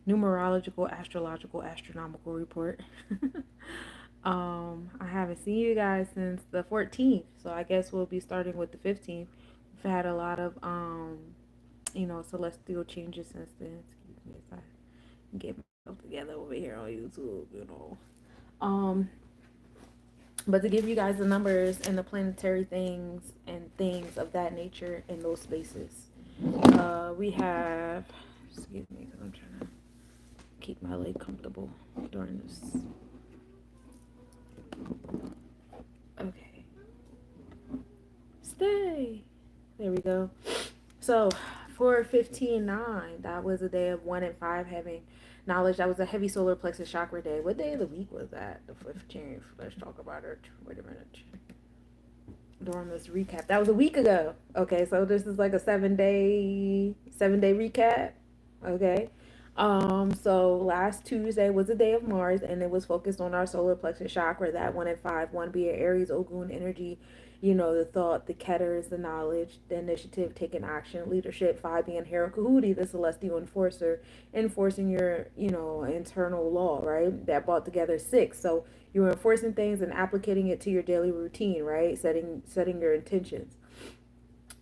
numerological, astrological, astronomical report. I haven't seen you guys since the 14th, so I guess we'll be starting with the 15th. We've had a lot of celestial changes since then. Excuse me as I get myself together over here on YouTube. Um, but to give you guys the numbers and the planetary things and things of that nature in those spaces, we have. Excuse me, because I'm trying to keep my leg comfortable during this. Okay, stay. There we go. So for 15/9, that was a day of 1 and 5 having knowledge. That was a heavy solar plexus chakra day. What day of the week was that? The 15th. Let's talk about it. Wait a minute. During this recap, that was a week ago. Okay, so this is like a 7-day recap. Okay. So last Tuesday was the day of Mars, and it was focused on our solar plexus chakra, that 1 and 5, one being Aries, Ogun energy, the thought, the ketters, the knowledge, the initiative, taking action, leadership, 5 being Hera Kahuti, the celestial enforcer, enforcing your, internal law, right? That brought together 6. So you're enforcing things and applying it to your daily routine, right? Setting your intentions.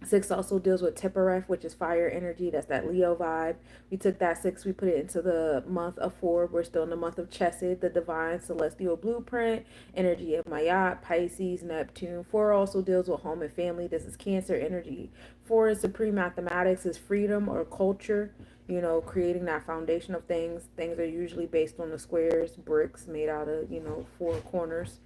6 also deals with Tippereth, which is fire energy. That's that Leo vibe. We took that 6, we put it into the month of 4. We're still in the month of Chesed, the divine celestial blueprint, energy of Mayat, Pisces, Neptune. 4 also deals with home and family. This is Cancer energy. 4 is supreme mathematics, is freedom or culture. Creating that foundation of things. Things are usually based on the squares, bricks made out of, 4 corners.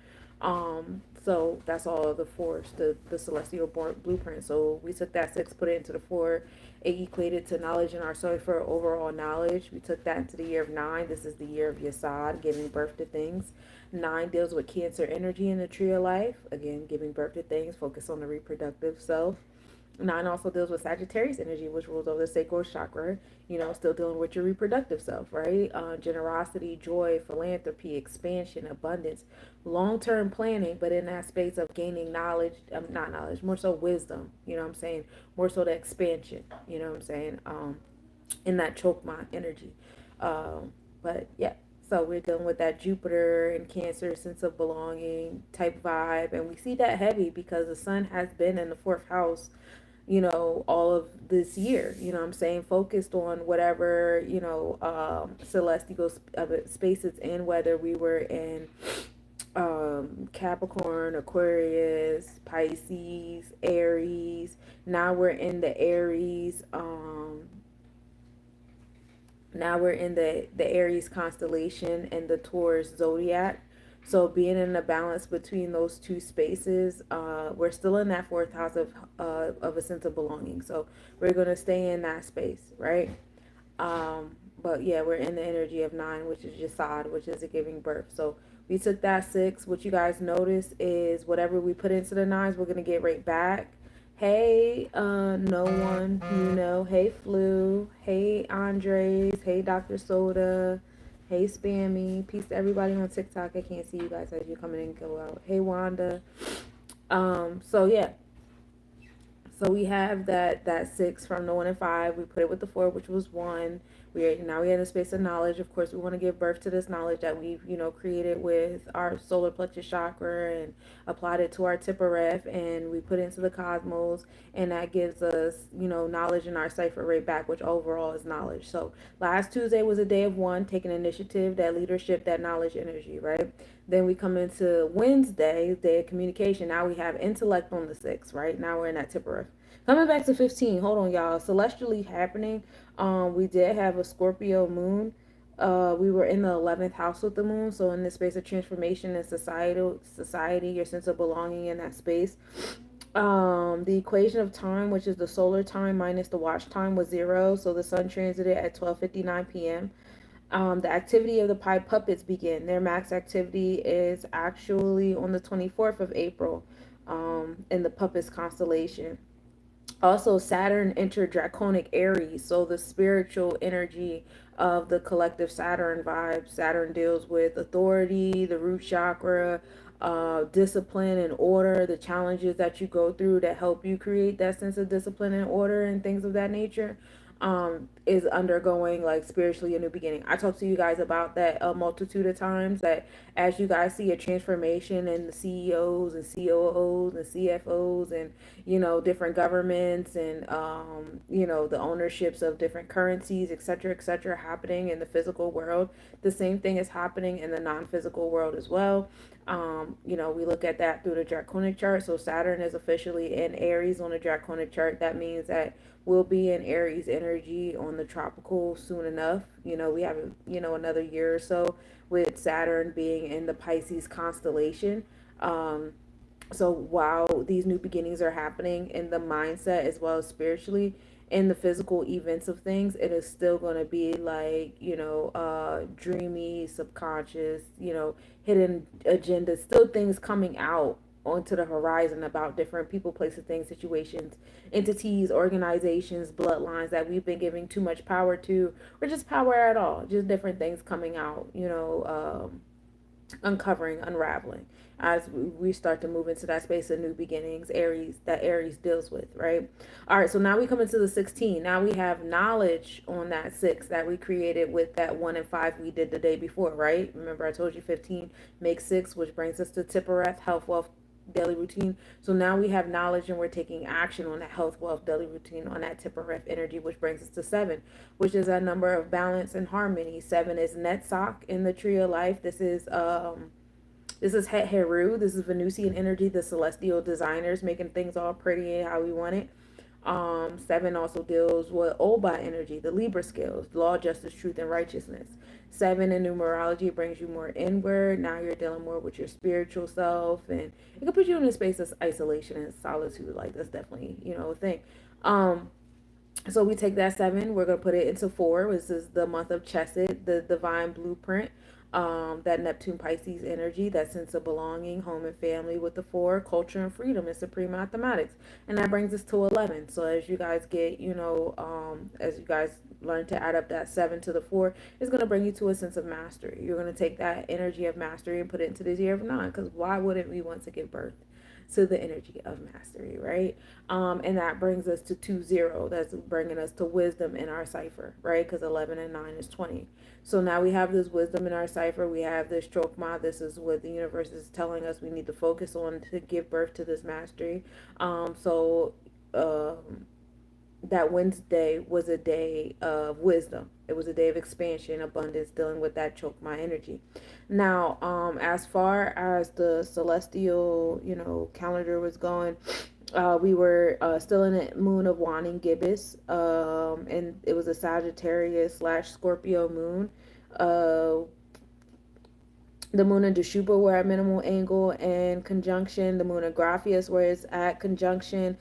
So that's all of the force, the celestial blueprint. So we took that 6, put it into the 4. It equated to knowledge in our soul for overall knowledge. We took that into the year of 9. This is the year of Yesod, giving birth to things. 9 deals with Cancer energy in the tree of life. Again, giving birth to things, focus on the reproductive self. 9 also deals with Sagittarius energy, which rules over the sacral chakra, still dealing with your reproductive self, right? Generosity, joy, philanthropy, expansion, abundance, long-term planning, but in that space of gaining knowledge, not knowledge, more so wisdom, what I'm saying? More so the expansion, what I'm saying? In that chokma energy. But yeah, so we're dealing with that Jupiter and Cancer sense of belonging type vibe, and we see that heavy because the sun has been in the 4th house, all of this year, what I'm saying, focused on whatever, celestial space it's in, whether we were in Capricorn, Aquarius, Pisces, Aries. Now we're in the Aries. Now we're in the Aries constellation and the Taurus zodiac. So being in a balance between those two spaces, we're still in that 4th house of a sense of belonging. So we're gonna stay in that space, right? But yeah, we're in the energy of 9, which is Yesod, which is a giving birth. So we took that 6. What you guys notice is whatever we put into the 9s, we're gonna get right back. Hey, no one, Hey, Flu. Hey, Andres. Hey, Dr. Soda. Hey, Spammy. Peace to everybody on TikTok. I can't see you guys as you come in and go out. Hey, Wanda. So yeah, so we have that 6 from the 1 and 5. We put it with the 4, which was 1. We had a space of knowledge. Of course, we want to give birth to this knowledge that we've created with our solar plexus chakra and applied it to our Tippereth, and we put it into the cosmos, and that gives us knowledge in our cipher right back, which overall is knowledge. So last Tuesday was a day of 1, taking initiative, that leadership, that knowledge energy, right? Then we come into Wednesday, day of communication. Now we have intellect on the 6th, right? Now we're in that Tippereth. Coming back to 15. Hold on, y'all. Celestially happening. We did have a Scorpio moon. We were in the 11th house with the moon, so in this space of transformation and society, your sense of belonging in that space. The equation of time, which is the solar time minus the watch time, was 0. So the sun transited at 12:59 p.m. The activity of the pie puppets begin. Their max activity is actually on the 24th of April, in the puppets constellation. Also, Saturn entered Draconic Aries, so the spiritual energy of the collective Saturn vibe. Saturn deals with authority, the root chakra, discipline and order, the challenges that you go through that help you create that sense of discipline and order and things of that nature. is undergoing like spiritually a new beginning. I talked to you guys about that a multitude of times, that as you guys see a transformation in the CEOs and COOs and CFOs and, you know, different governments and, you know, the ownerships of different currencies, et cetera, happening in the physical world. The same thing is happening in the non-physical world as well. You know, we look at that through the Draconic chart. So Saturn is officially in Aries on the Draconic chart. That means that we'll be in Aries energy on the tropical soon enough. You know, we have, you know, another year or so with Saturn being in the Pisces constellation. Um, so while these new beginnings are happening in the mindset as well as spiritually, in the physical events of things, it is still going to be like, you know, dreamy, subconscious, you know, hidden agendas, still things coming out onto the horizon about different people, places, things, situations, entities, organizations, bloodlines that we've been giving too much power to, or just power at all, just different things coming out, you know, uncovering, unraveling as we start to move into that space of new beginnings, Aries, that Aries deals with, right? All right, so now we come into the 16. Now we have knowledge on that 6 that we created with that 1 and 5 we did the day before, right? Remember I told you 15 makes 6, which brings us to Tippereth, health, wealth, daily routine. So now we have knowledge and we're taking action on that health, wealth, daily routine, on that Tippereth energy, which brings us to 7, which is a number of balance and harmony. 7 is Netzach in the tree of life. This is Het Heru. This is Venusian energy, the celestial designers making things all pretty and how we want it. 7 also deals with Oba energy, the Libra scales, law, justice, truth, and righteousness. 7 in numerology brings you more inward. Now you're dealing more with your spiritual self, and it can put you in a space of isolation and solitude. Like that's definitely, you know, a thing. So we take that 7, we're going to put it into 4, which is the month of Chesed, the divine blueprint, that Neptune Pisces energy, that sense of belonging, home and family with the 4, culture and freedom and supreme mathematics. And that brings us to 11. So as you guys get, you know, as you guys learn to add up that 7 to the 4, it's going to bring you to a sense of mastery. You're going to take that energy of mastery and put it into this year of 9, because why wouldn't we want to give birth to the energy of mastery, right? And that brings us to 20. That's bringing us to wisdom in our cipher, right? Because 11 and 9 is 20. So now we have this wisdom in our cipher. We have this chokma. This is what the universe is telling us we need to focus on to give birth to this mastery. So that Wednesday was a day of wisdom. It was a day of expansion, abundance, dealing with that chokma energy. Now, as far as the celestial, you know, calendar was going, we were still in the moon of Waning Gibbous, and it was a Sagittarius / Scorpio moon. The moon in Dashuba were at minimal angle and conjunction. The moon in Graphius where it's at conjunction,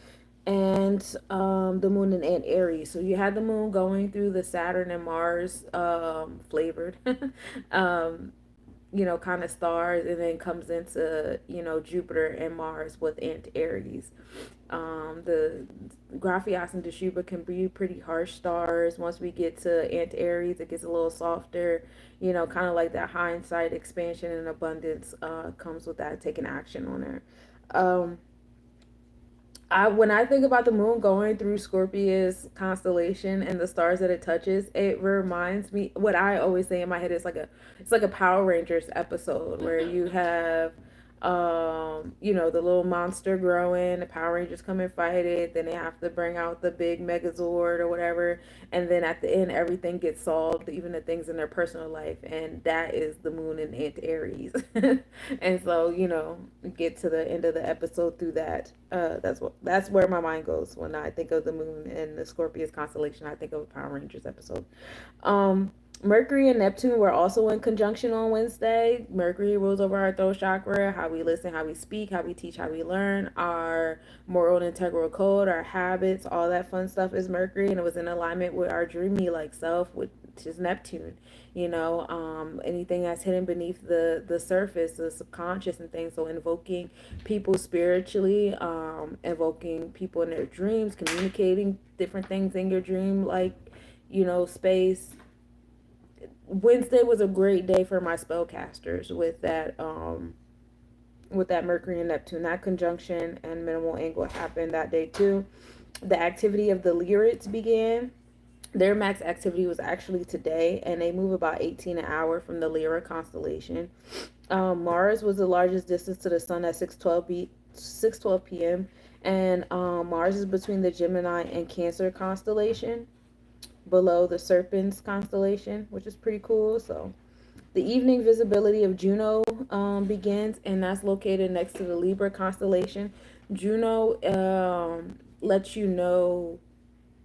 and the moon in Ant Aries. So you had the moon going through the Saturn and Mars flavored um, you know, kind of stars, and then comes into, you know, Jupiter and Mars with Ant Aries. The Graphias and Dashuba can be pretty harsh stars. Once we get to Ant Aries, it gets a little softer, you know, kind of like that hindsight, expansion, and abundance comes with that, taking action on it. When I think about the moon going through Scorpius constellation and the stars that it touches, it reminds me, what I always say in my head is like it's like a Power Rangers episode where you have you know, the little monster growing, the Power Rangers come and fight it, then they have to bring out the big Megazord or whatever, and then at the end everything gets solved, even the things in their personal life, and that is the moon in Ant Aries. And so, you know, get to the end of the episode through that. That's where my mind goes when I think of the moon and the Scorpius constellation. I think of a Power Rangers episode. Mercury and Neptune were also in conjunction on Wednesday. Mercury rules over our throat chakra, how we listen, how we speak, how we teach, how we learn, our moral and integral code, our habits, all that fun stuff is Mercury, and it was in alignment with our dreamy like self, which is Neptune. You know, anything that's hidden beneath the surface, the subconscious and things. So invoking people spiritually, invoking people in their dreams, communicating different things in your dream, like, you know, space. Wednesday was a great day for my spellcasters with that Mercury and Neptune. That conjunction and minimal angle happened that day too. The activity of the Lyrids began. Their max activity was actually today, and they move about 18 an hour from the Lyra constellation. Mars was the largest distance to the sun at 6:12 p.m. And Mars is between the Gemini and Cancer constellation, below the Serpents constellation, which is pretty cool. So the evening visibility of Juno begins, and that's located next to the Libra constellation. Juno lets you know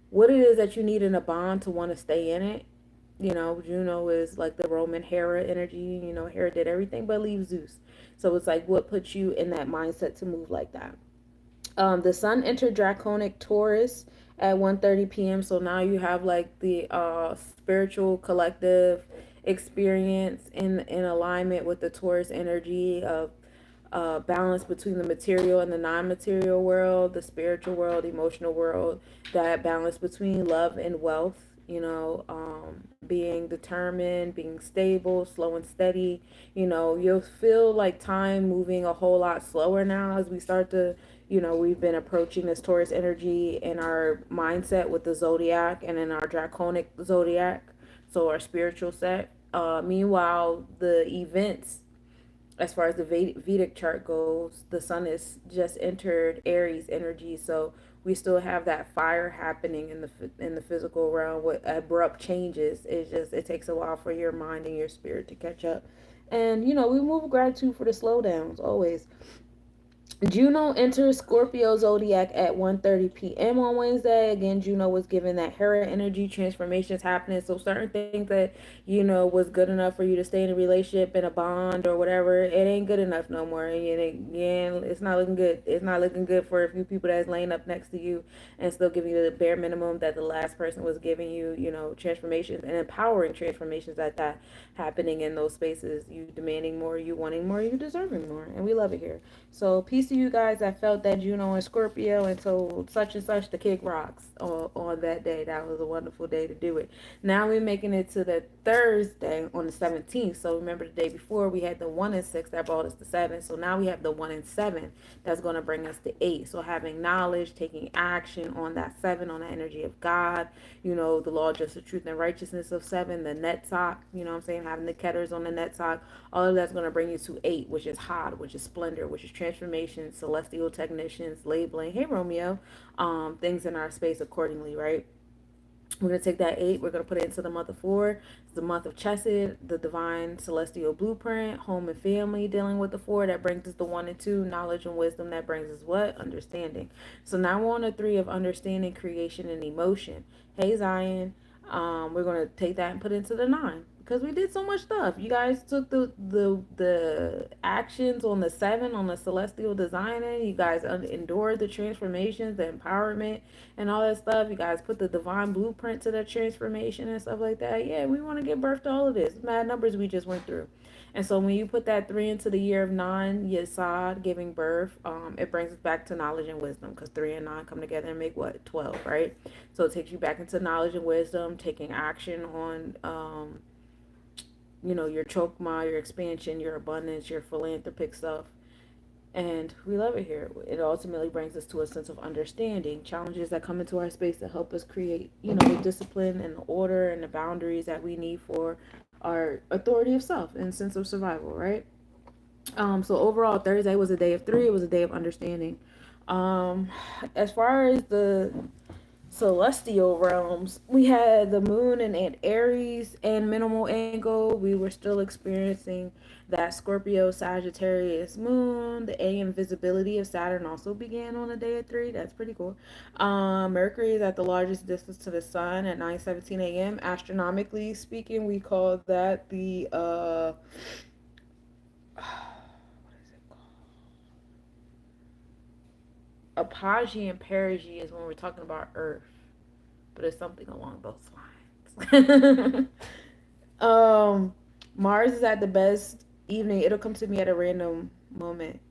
what it is that you need in a bond to want to stay in it. You know, Juno is like the Roman Hera energy. You know, Hera did everything but leave Zeus. So it's like what puts you in that mindset to move like that. The sun entered Draconic Taurus at 1:30 p.m. So now you have like the spiritual collective experience in alignment with the Taurus energy of balance between the material and the non-material world, the spiritual world, emotional world, that balance between love and wealth, you know, being determined, being stable, slow and steady. You know, you'll feel like time moving a whole lot slower now as we start to, you know, we've been approaching this Taurus energy in our mindset with the zodiac and in our draconic zodiac, so our spiritual set. Meanwhile, the events as far as the Vedic chart goes, the sun is just entered Aries energy, so we still have that fire happening in the physical realm with abrupt changes. It takes a while for your mind and your spirit to catch up, and you know we move with gratitude for the slowdowns always. Juno enters Scorpio zodiac at 1:30 p.m. on Wednesday. Again, Juno was given that Hera energy, transformations happening. So certain things that, you know, was good enough for you to stay in a relationship, in a bond or whatever, it ain't good enough no more. And again, it's not looking good. It's not looking good for a few people that's laying up next to you and still giving you the bare minimum that the last person was giving you, you know, transformations and empowering transformations at that happening in those spaces. You demanding more, you wanting more, you deserving more. And we love it here. So peace to you guys that felt that Juno and Scorpio and told such and such to kick rocks on that day. That was a wonderful day to do it. Now we're making it to the Thursday on the 17th. So remember the day before we had the 1 and 6 that brought us to 7. So now we have the 1 and 7 that's going to bring us to 8. So having knowledge, taking action on that 7, on the energy of God, you know, the law, justice, truth, and righteousness of 7, the Netzach, you know what I'm saying, having the Ketters on the Netzach, all of that's going to bring you to 8, which is Hod, which is splendor, which is transformation, celestial technicians, labeling, hey Romeo, things in our space accordingly, right? We're going to take that 8, we're going to put it into the month of 4. It's the month of Chesed, the divine celestial blueprint, home and family, dealing with the 4. That brings us the 1 and 2, knowledge and wisdom. That brings us what? Understanding. So now we're on the 3 of understanding, creation, and emotion. Hey, Zion. We're going to take that and put it into the 9. Because we did so much stuff. You guys took the actions on the 7, on the celestial designing. You guys endured the transformations, the empowerment, and all that stuff. You guys put the divine blueprint to the transformation and stuff like that. Yeah, we want to give birth to all of this. Mad numbers we just went through. And so when you put that 3 into the year of 9, Yesod, giving birth, it brings us back to knowledge and wisdom, because 3 and 9 come together and make what? 12, right? So it takes you back into knowledge and wisdom, taking action on you know, your chokma, your expansion, your abundance, your philanthropic stuff. And we love it here. It ultimately brings us to a sense of understanding, challenges that come into our space to help us create, you know, the discipline and the order and the boundaries that we need for our authority of self and sense of survival, right? So overall, Thursday was a day of 3. It was a day of understanding. Um, as far as the celestial realms, we had the moon and Aries and minimal angle. We were still experiencing that Scorpio Sagittarius moon. The AM visibility of Saturn also began on the day of 3. That's pretty cool. Mercury is at the largest distance to the sun at 9:17 a.m. Astronomically speaking, we call that the what is it called? Apogee and perigee is when we're talking about Earth, but it's something along those lines. Mars is at the best evening. It'll come to me at a random moment.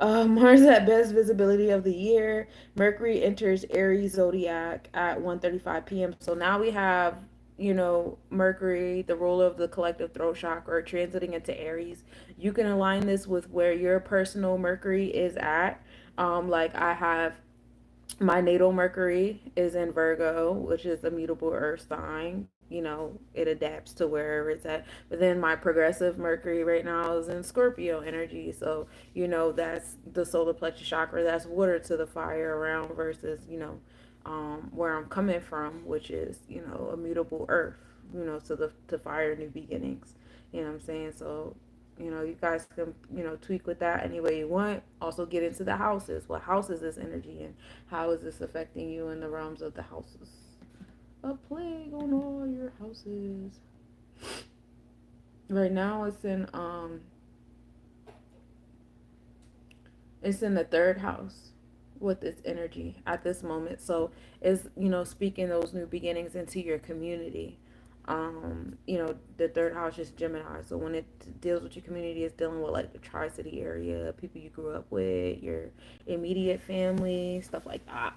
Mars at best visibility of the year. Mercury enters Aries zodiac at 1:35 p.m. So now we have, you know, Mercury, the ruler of the collective throat chakra, transiting into Aries. You can align this with where your personal Mercury is at. Like I have My natal Mercury is in Virgo, which is a mutable earth sign. It adapts to wherever it's at. But then my progressive Mercury right now is in Scorpio energy. So, that's the solar plexus chakra. That's water to the fire around versus, where I'm coming from, which is, a mutable earth, to fire new beginnings. You know what I'm saying? So, you guys can, tweak with that any way you want. Also get into the houses. What house is this energy in? How is this affecting you in the realms of the houses? A plague on all your houses. Right now it's in the third house with its energy at this moment. So it's, speaking those new beginnings into your community. The third house is Gemini. So when it deals with your community, it's dealing with like the Tri-City area, people you grew up with, your immediate family, stuff like that.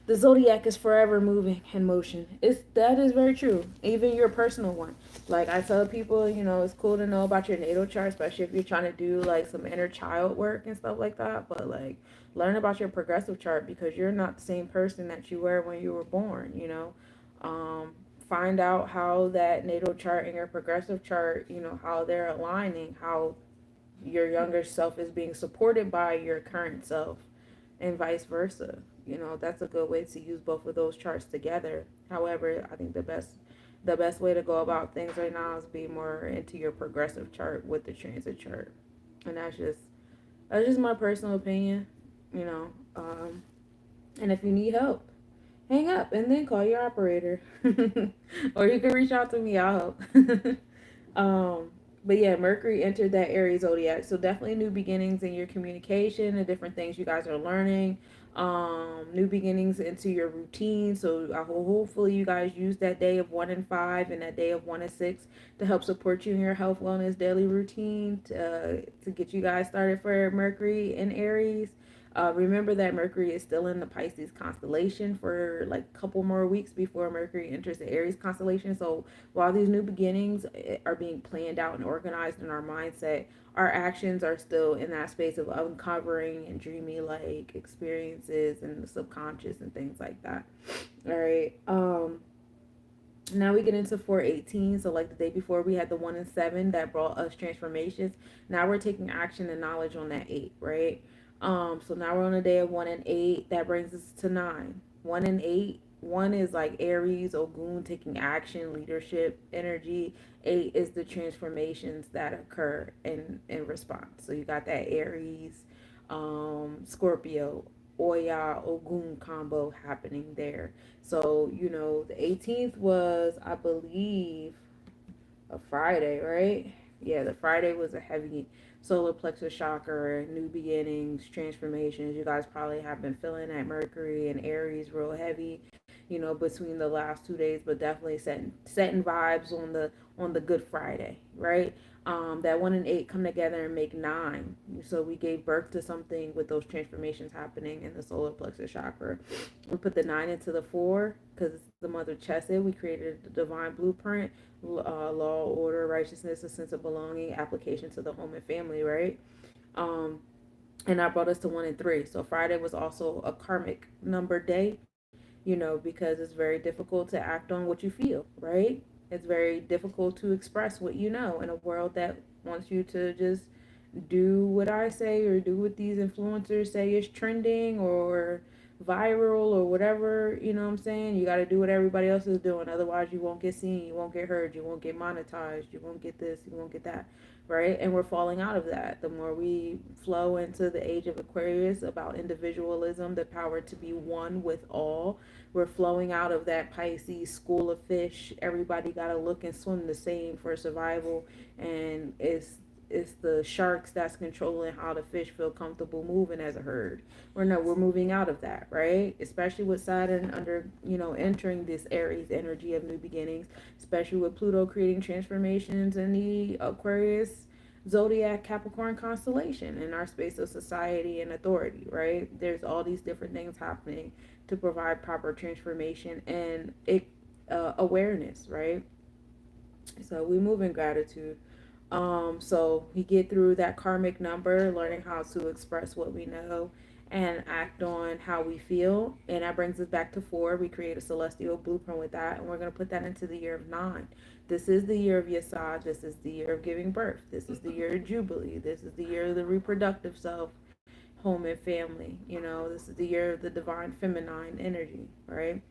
The zodiac is forever moving in motion. That is very true. Even your personal one. Like I tell people, it's cool to know about your natal chart, especially if you're trying to do like some inner child work and stuff like that. But like learn about your progressive chart because you're not the same person that you were when you were born. Um, find out how that natal chart and your progressive chart, how they're aligning, how your younger self is being supported by your current self and vice versa. That's a good way to use both of those charts together. However, I think the best way to go about things right now is be more into your progressive chart with the transit chart. And that's just my personal opinion, you know. And if you need help, hang up and then call your operator. Or you can reach out to me, I'll help. um but yeah, Mercury entered that Aries zodiac, so definitely new beginnings in your communication and different things you guys are learning. New beginnings into your routine. So hopefully you guys use that day of 1 and 5 and that day of 1 and 6 to help support you in your health, wellness, daily routine to get you guys started for Mercury in Aries. Remember that Mercury is still in the Pisces constellation for like a couple more weeks before Mercury enters the Aries constellation. So while these new beginnings are being planned out and organized in our mindset, our actions are still in that space of uncovering and dreamy like experiences and the subconscious and things like that. All right. Now we get into 418. So like the day before we had the 1 and 7 that brought us transformations. Now we're taking action and knowledge on that 8, right? So now we're on a day of 1 and 8. That brings us to 9. 1 and 8. One is like Aries, Ogun, taking action, leadership, energy. 8 is the transformations that occur in response. So you got that Aries, Scorpio, Oya, Ogun combo happening there. So, the 18th was, I believe, a Friday, right? Yeah, the Friday was a heavy solar plexus chakra, new beginnings, transformations. You guys probably have been feeling that Mercury and Aries real heavy, between the last 2 days, but definitely setting vibes on the Good Friday, right? That 1 and 8 come together and make 9. So we gave birth to something with those transformations happening in the solar plexus chakra. We put the 9 into the 4 because it's the mother chesed. We created the divine blueprint, law, order, righteousness, a sense of belonging, application to the home and family, right? Um, and that brought us to 1 and 3. So Friday was also a karmic number day, because it's very difficult to act on what you feel, right? It's very difficult to express what you know in a world that wants you to just do what I say or do what these influencers say is trending or viral or whatever, what I'm saying? You got to do what everybody else is doing. Otherwise, you won't get seen, you won't get heard, you won't get monetized, you won't get this, you won't get that, right? And we're falling out of that. The more we flow into the age of Aquarius about individualism, the power to be one with all, we're flowing out of that Pisces school of fish. Everybody got to look and swim the same for survival, and it's the sharks that's controlling how the fish feel comfortable moving as a herd. We're moving out of that, right? Especially with Saturn under, entering this Aries energy of new beginnings, especially with Pluto creating transformations in the Aquarius zodiac Capricorn constellation in our space of society and authority, right? There's all these different things happening to provide proper transformation and awareness, right? So we move in gratitude. So we get through that karmic number, learning how to express what we know, and act on how we feel. And that brings us back to 4. We create a celestial blueprint with that, and we're going to put that into the year of 9. This is the year of Yesod. This is the year of giving birth. This is the year of Jubilee. This is the year of the reproductive self, home and family. This is the year of the divine feminine energy, right?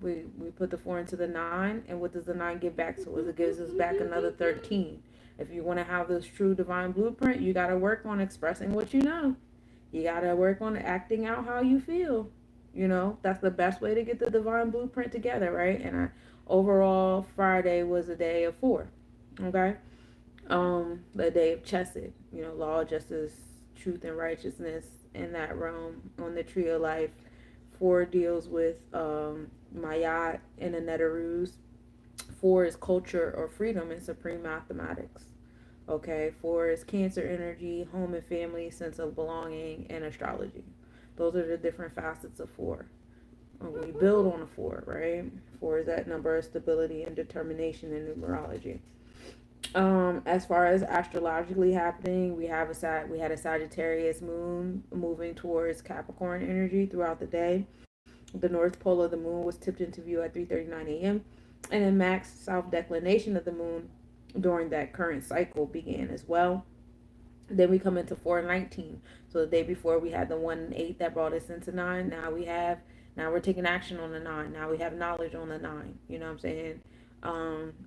We put the 4 into the 9, and what does the 9 give back to us? It gives us back another 13. If you want to have this true divine blueprint, you got to work on expressing what you know. You got to work on acting out how you feel. That's the best way to get the divine blueprint together, right? And overall, Friday was a day of 4. Okay? The day of Chesed, law, justice, truth, and righteousness in that realm on the tree of life. 4 deals with Mayat and the Netarus. 4 is culture or freedom and supreme mathematics. Okay, 4 is Cancer energy, home and family, sense of belonging, and astrology. Those are the different facets of 4. We build on a 4, right? 4 is that number of stability and determination in numerology. As far as astrologically happening, we had a Sagittarius moon moving towards Capricorn energy throughout the day. The north pole of the moon was tipped into view at 3:39 a.m. and then max south declination of the moon during that current cycle began as well. Then we come into 419. So the day before we had the 1 and 8 that brought us into 9. Now we're taking action on the 9. Now we have knowledge on the 9. You know what I'm saying?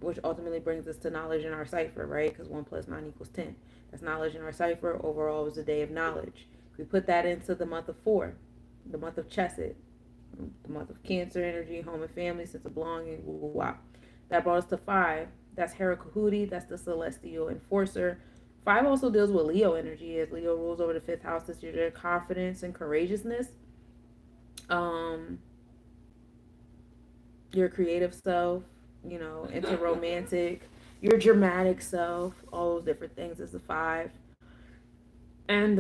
Which ultimately brings us to knowledge in our cipher, right? Because 1 plus 9 equals 10. That's knowledge in our cipher. Overall, it was a day of knowledge. We put that into the month of 4, the month of Chesed, the month of Cancer energy, home and family, sense of belonging, woo, woo, wah. That brought us to 5. That's Hera Kahudi. That's the celestial enforcer. 5 also deals with Leo energy, as Leo rules over the 5th house. It's your confidence and courageousness. Your creative self, into romantic, your dramatic self, all those different things is the 5. And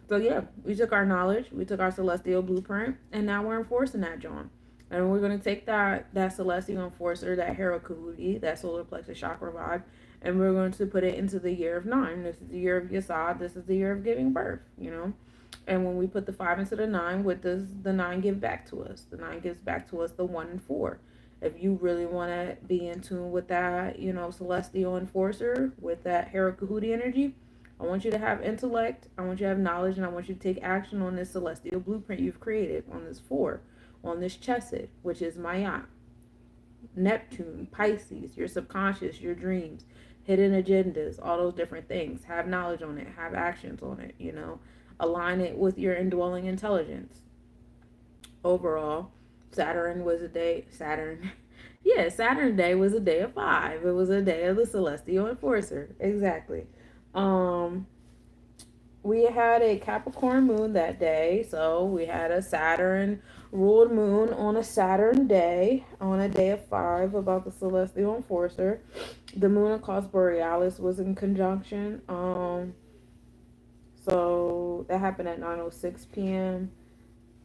so yeah, we took our knowledge, we took our celestial blueprint, and now we're enforcing that, John. And we're gonna take that celestial enforcer, that Hera Kahudi, that solar plexus chakra vibe, and we're going to put it into the year of 9. This is the year of Yesod. This is the year of giving birth. And when we put the 5 into the 9, what does the 9 give back to us? The 9 gives back to us the 1 and 4. If you really want to be in tune with that, celestial enforcer, with that Hera Kahudi energy, I want you to have intellect, I want you to have knowledge, and I want you to take action on this celestial blueprint you've created, on this 4, on this Chesed, which is Maya, Neptune, Pisces, your subconscious, your dreams, hidden agendas, all those different things. Have knowledge on it, have actions on it, align it with your indwelling intelligence. Overall, Saturn was a day, Saturn day was a day of 5. It was a day of the celestial enforcer. Exactly. We had a Capricorn moon that day, so we had a Saturn ruled moon on a Saturn day, on a day of 5, about the celestial enforcer. The moon across Borealis was in conjunction. So that happened at 9:06 p.m.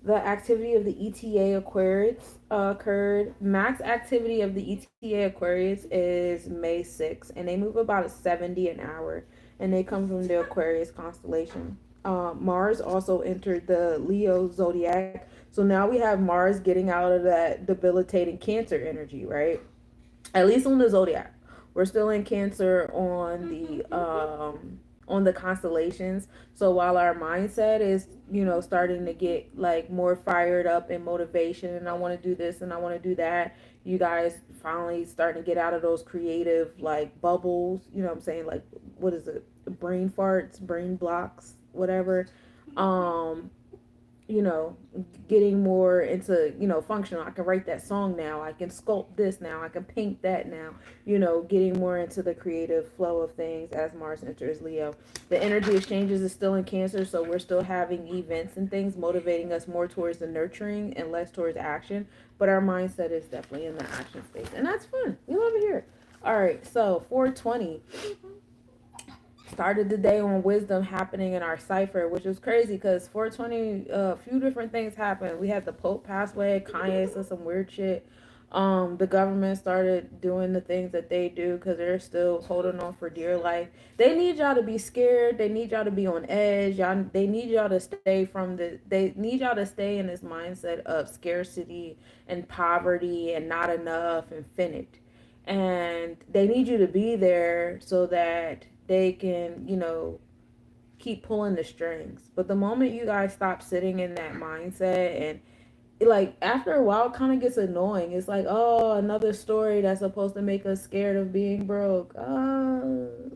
The activity of the ETA Aquarius occurred. Max activity of the ETA Aquarius is May 6th, and they move about 70 an hour, and they come from the Aquarius constellation. Mars also entered the Leo zodiac, so now we have Mars getting out of that debilitating Cancer energy, right? At least on the zodiac. We're still in Cancer on the constellations. So while our mindset is, starting to get like more fired up and motivation, and I want to do this and I want to do that, you guys finally starting to get out of those creative like bubbles, what I'm saying? Like, what is it? Brain farts, brain blocks, whatever. You know, getting more into, functional. I can write that song now. I can sculpt this now. I can paint that now. Getting more into the creative flow of things as Mars enters Leo. The energy exchanges is still in Cancer, so we're still having events and things motivating us more towards the nurturing and less towards action. But our mindset is definitely in the action space, and that's fun. We love it here. All right, so 420. Started the day on wisdom happening in our cipher, which was crazy because 420, a few different things happened. We had the Pope pass away, Kanye said some weird shit. The government started doing the things that they do because they're still holding on for dear life. They need y'all to be scared. They need y'all to be on edge. Y'all, they need y'all to stay from the. They need y'all to stay in this mindset of scarcity and poverty and not enough and finite. And they need you to be there so that they can, keep pulling the strings. But the moment you guys stop sitting in that mindset and like after a while it kind of gets annoying. It's like, oh, another story that's supposed to make us scared of being broke.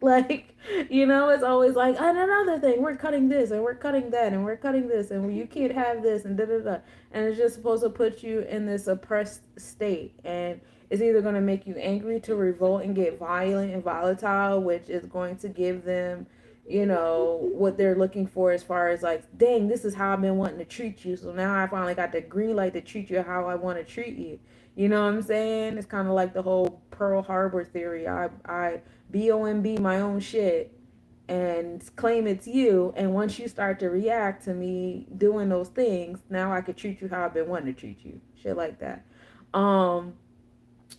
Like, it's always like, and another thing, we're cutting this and we're cutting that and we're cutting this and you can't have this and da da da. And it's just supposed to put you in this oppressed state. And it's either going to make you angry to revolt and get violent and volatile, which is going to give them what they're looking for as far as like, dang, this is how I've been wanting to treat you. So now I finally got the green light to treat you how I want to treat you. You know what I'm saying? It's kind of like the whole Pearl Harbor theory. I BOMB my own shit and claim it's you. And once you start to react to me doing those things, now I could treat you how I've been wanting to treat you. Shit like that. Um,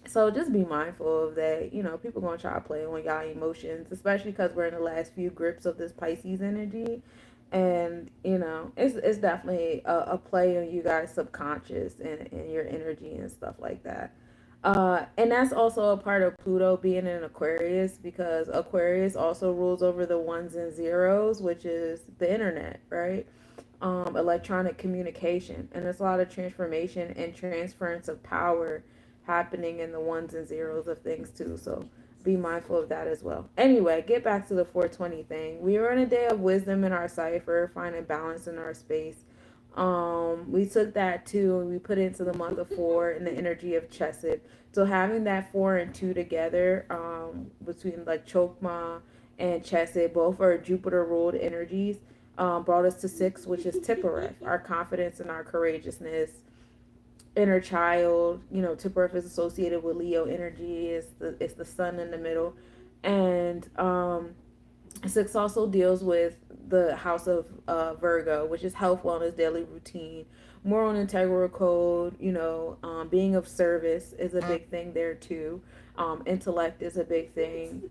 so just be mindful of that. People gonna try to play on y'all emotions, especially because we're in the last few grips of this Pisces energy, and it's definitely a play on you guys' subconscious and your energy and stuff like that. And that's also a part of Pluto being in Aquarius, because Aquarius also rules over the ones and zeros, which is the internet, right? Electronic communication, and there's a lot of transformation and transference of power happening in the ones and zeros of things too. So be mindful of that as well. Anyway, get back to the 420 thing. We are in a day of wisdom in our cipher, finding balance in our space. We took that too and we put it into the month of four in the energy of Chesed. So having that 4 and 2 together, between like Chokma and Chesed, both are Jupiter ruled energies, brought us to six, which is Tippereth, our confidence and our courageousness, inner child. Tippereth is associated with Leo energy. It's the sun in the middle, and six also deals with the house of Virgo, which is health, wellness, daily routine, moral and integral code. Being of service is a big thing there too. Intellect is a big thing.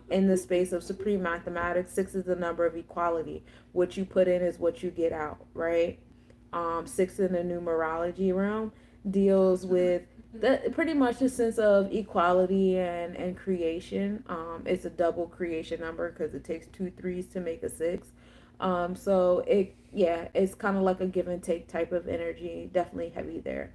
In the space of supreme mathematics, six is the number of equality. What you put in is what you get out, right? Six in the numerology realm deals with pretty much the sense of equality and creation. It's a double creation number because it takes two threes to make a six. So it's kind of like a give and take type of energy. Definitely heavy there.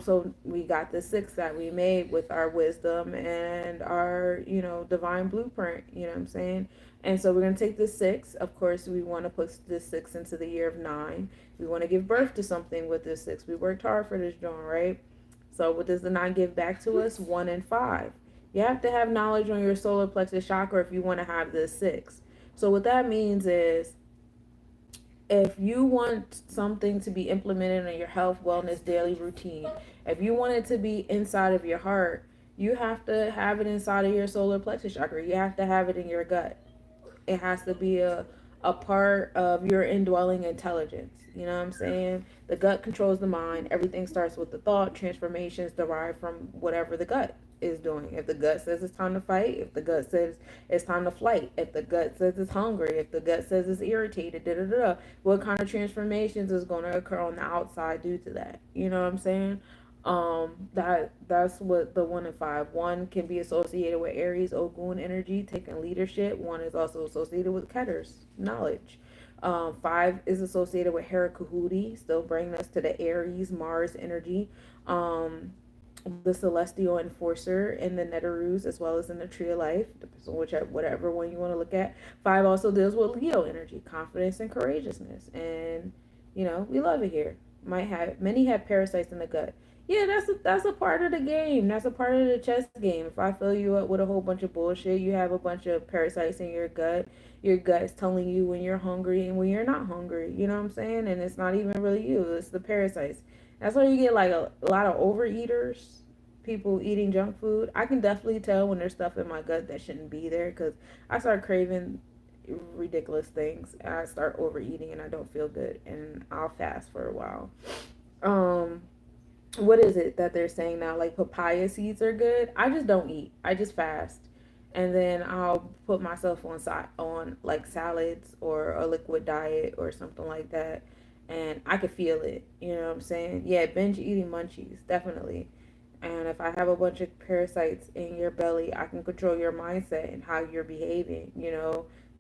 So we got the six that we made with our wisdom and our, divine blueprint, you know what I'm saying? And so we're going to take this six. Of course, we want to put this six into the year of nine. We want to give birth to something with this six. We worked hard for this, John, right? So what does the nine give back to us? 1 and 5. You have to have knowledge on your solar plexus chakra if you want to have this six. So what that means is, if you want something to be implemented in your health, wellness, daily routine, if you want it to be inside of your heart, you have to have it inside of your solar plexus chakra. You have to have it in your gut. It has to be a part of your indwelling intelligence. You know what I'm saying? The gut controls the mind. Everything starts with the thought. Transformations derive from whatever the gut is doing. If the gut says it's time to fight, if the gut says it's time to flight, if the gut says it's hungry, if the gut says it's irritated, da da da, what kind of transformations is going to occur on the outside due to that? You know what I'm saying? That's what the 1 and 5. One can be associated with Aries, Ogun energy, taking leadership. One is also associated with Ketters, knowledge. 5 is associated with Hera Kahuti, still bringing us to the Aries, Mars energy. The celestial enforcer in the Netarus, as well as in the tree of life, whatever one you want to look at. 5 also deals with Leo energy, confidence and courageousness, and we love it here. Many have parasites in the gut. Yeah, that's a part of the game. That's a part of the chess game. If I fill you up with a whole bunch of bullshit, you have a bunch of parasites in your gut. Your gut is telling you when you're hungry and when you're not hungry. You know what I'm saying? And it's not even really you. It's the parasites. That's why you get like a lot of overeaters, people eating junk food. I can definitely tell when there's stuff in my gut that shouldn't be there, because I start craving ridiculous things and I start overeating and I don't feel good and I'll fast for a while. Um, what is it that they're saying now? Like papaya seeds are good. I just don't eat. I just fast, and then I'll put myself on like salads or a liquid diet or something like that, and I could feel it. You know what I'm saying? Yeah, binge eating munchies definitely. And if I have a bunch of parasites in your belly, I can control your mindset and how you're behaving.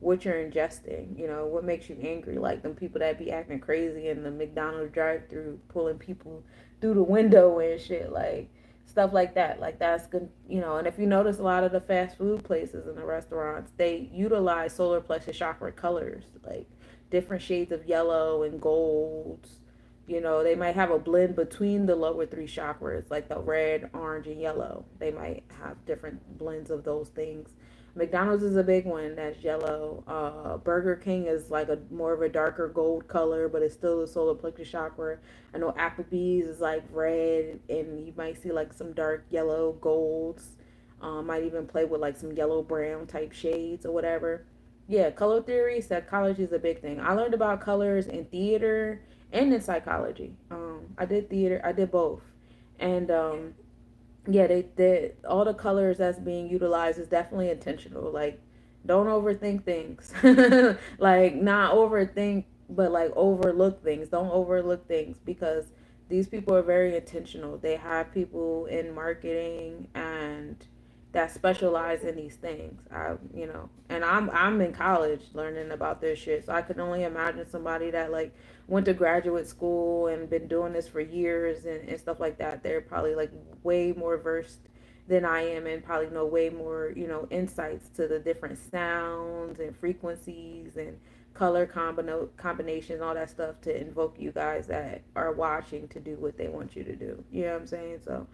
What you're ingesting. What makes you angry. Like them people that be acting crazy in the McDonald's drive-through, pulling people through the window and shit, like stuff like that. Like that's good. And if you notice, a lot of the fast food places and the restaurants, they utilize solar plexus chakra colors, like different shades of yellow and golds. They might have a blend between the lower three chakras, like the red, orange, and yellow. They might have different blends of those things. McDonald's is a big one that's yellow. Burger King is like a more of a darker gold color, but it's still the solar plexus chakra. I know Applebee's is like red, and you might see like some dark yellow golds. Might even play with like some yellow brown type shades or whatever. Yeah, color theory, psychology is a big thing. I learned about colors in theater and in psychology. I did theater, I did both, and yeah, they all the colors that's being utilized is definitely intentional. Like, don't overthink things. Like, not overthink, but like overlook things. Don't overlook things because these people are very intentional. They have people in marketing and that specialize in these things. And I'm in college learning about this shit. So I can only imagine somebody that like went to graduate school and been doing this for years and stuff like that. They're probably like way more versed than I am and probably know way more, insights to the different sounds and frequencies and color combinations, all that stuff to invoke you guys that are watching to do what they want you to do. You know what I'm saying? So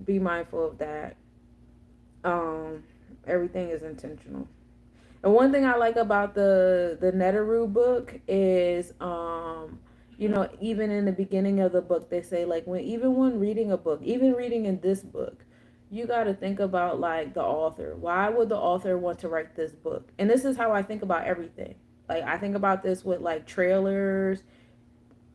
be mindful of that. um Everything is intentional. And one thing I like about the Neteru book is, even in the beginning of the book, they say like when reading a book, even reading in this book, you got to think about like the author. Why would the author want to write this book? And this is how I think about everything. Like I think about this with like trailers,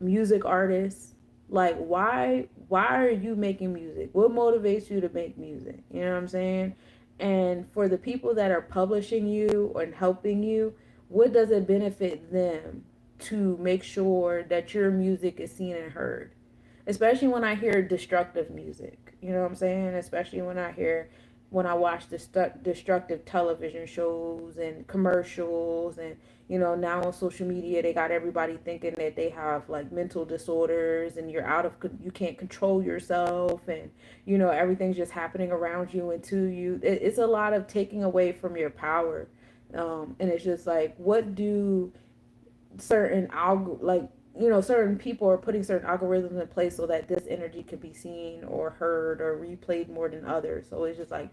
music artists. Like why are you making music? What motivates you to make music? You know what I'm saying? And for the people that are publishing you and helping you, what does it benefit them to make sure that your music is seen and heard? Especially when I hear destructive music. You know what I'm saying? Especially when I watch destructive television shows and commercials, and now on social media they got everybody thinking that they have like mental disorders and you can't control yourself, and everything's just happening around you and to you. It's a lot of taking away from your power. And it's just like, what do certain certain people are putting certain algorithms in place so that this energy could be seen or heard or replayed more than others. So it's just like,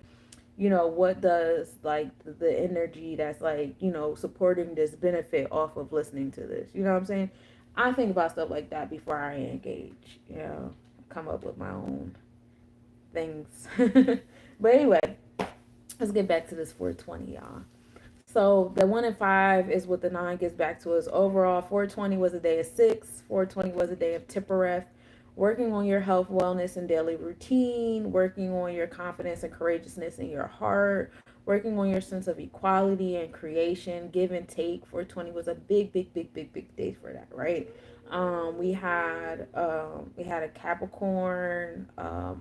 what does like the energy that's like, supporting this benefit off of listening to this? You know what I'm saying? I think about stuff like that before I engage, come up with my own things. But anyway, let's get back to this 420, y'all. So the 1 and 5 is what the 9 gets back to us. Overall, 420 was a day of 6. 420 was a day of Tippereth. Working on your health, wellness, and daily routine. Working on your confidence and courageousness in your heart. Working on your sense of equality and creation. Give and take. 420 was a big, big, big, big, big day for that, right? We had a Capricorn,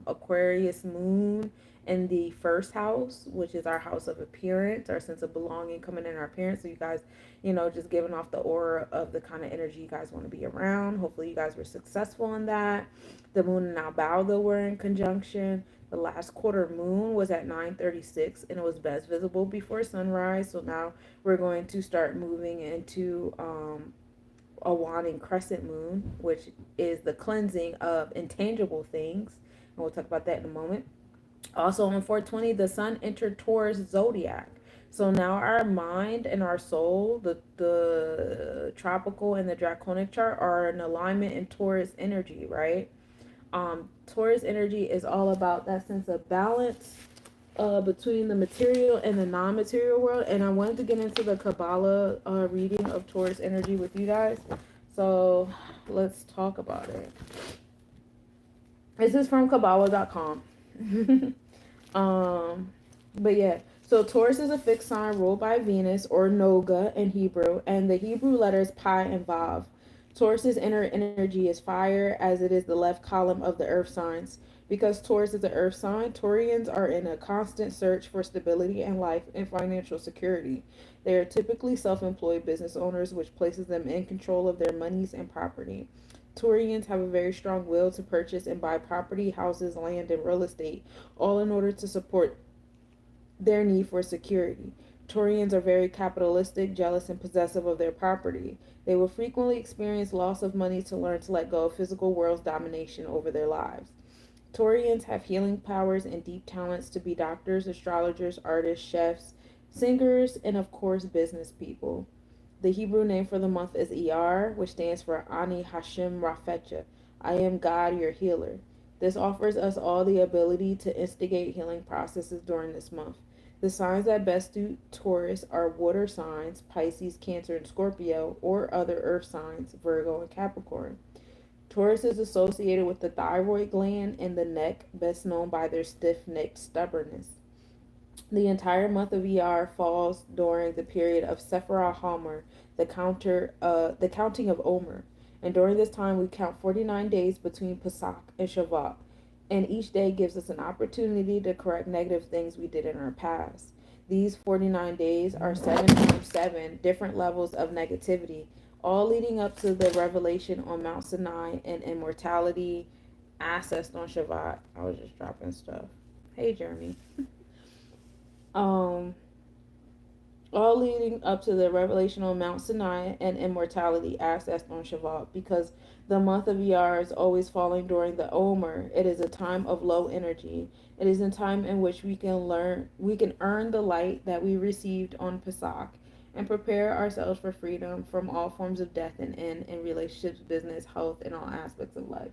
Aquarius moon in the first house, which is our house of appearance, our sense of belonging coming in our appearance. So you guys, just giving off the aura of the kind of energy you guys want to be around. Hopefully you guys were successful in that. The moon and Albaldo were in conjunction. The last quarter moon was at 9:36 and it was best visible before sunrise. So now we're going to start moving into a waning crescent moon, which is the cleansing of intangible things. And we'll talk about that in a moment. Also on 420, the sun entered Taurus zodiac. So now our mind and our soul, the tropical and the draconic chart, are in alignment in Taurus energy, right? Taurus energy is all about that sense of balance between the material and the non-material world. And I wanted to get into the Kabbalah reading of Taurus energy with you guys. So let's talk about it. This is from Kabbalah.com. um, but yeah, so Taurus is a fixed sign ruled by Venus, or Noga in Hebrew, and the Hebrew letters Pi and Vav. Taurus's inner energy is fire, as it is the left column of the earth signs. Because Taurus is an earth sign, Taurians are in a constant search for stability in life and financial security. They are typically self employed business owners, which places them in control of their monies and property. Taurians have a very strong will to purchase and buy property, houses, land, and real estate, all in order to support their need for security. Taurians are very capitalistic, jealous, and possessive of their property. They will frequently experience loss of money to learn to let go of physical world's domination over their lives. Taurians have healing powers and deep talents to be doctors, astrologers, artists, chefs, singers, and of course, business people. The Hebrew name for the month is Iyar, which stands for Ani Hashem Rafetcha. I am God, your healer. This offers us all the ability to instigate healing processes during this month. The signs that best suit Taurus are water signs, Pisces, Cancer, and Scorpio, or other earth signs, Virgo and Capricorn. Taurus is associated with the thyroid gland and the neck, best known by their stiff necked stubbornness. The entire month of ER falls during the period of Sephirah Homer, the counting of Omer. And during this time, we count 49 days between Pesach and Shavuot. And each day gives us an opportunity to correct negative things we did in our past. These 49 days are 7 times 7 different levels of negativity, all leading up to the revelation on Mount Sinai and immortality accessed on Shabbat. I was just dropping stuff. Hey, Jeremy. Um, all leading up to the revelation on Mount Sinai and immortality accessed on Shavuot, because the month of Iyar is always falling during the Omer. It is a time of low energy. It is a time in which we can earn the light that we received on Pesach and prepare ourselves for freedom from all forms of death and end in relationships, business, health, and all aspects of life.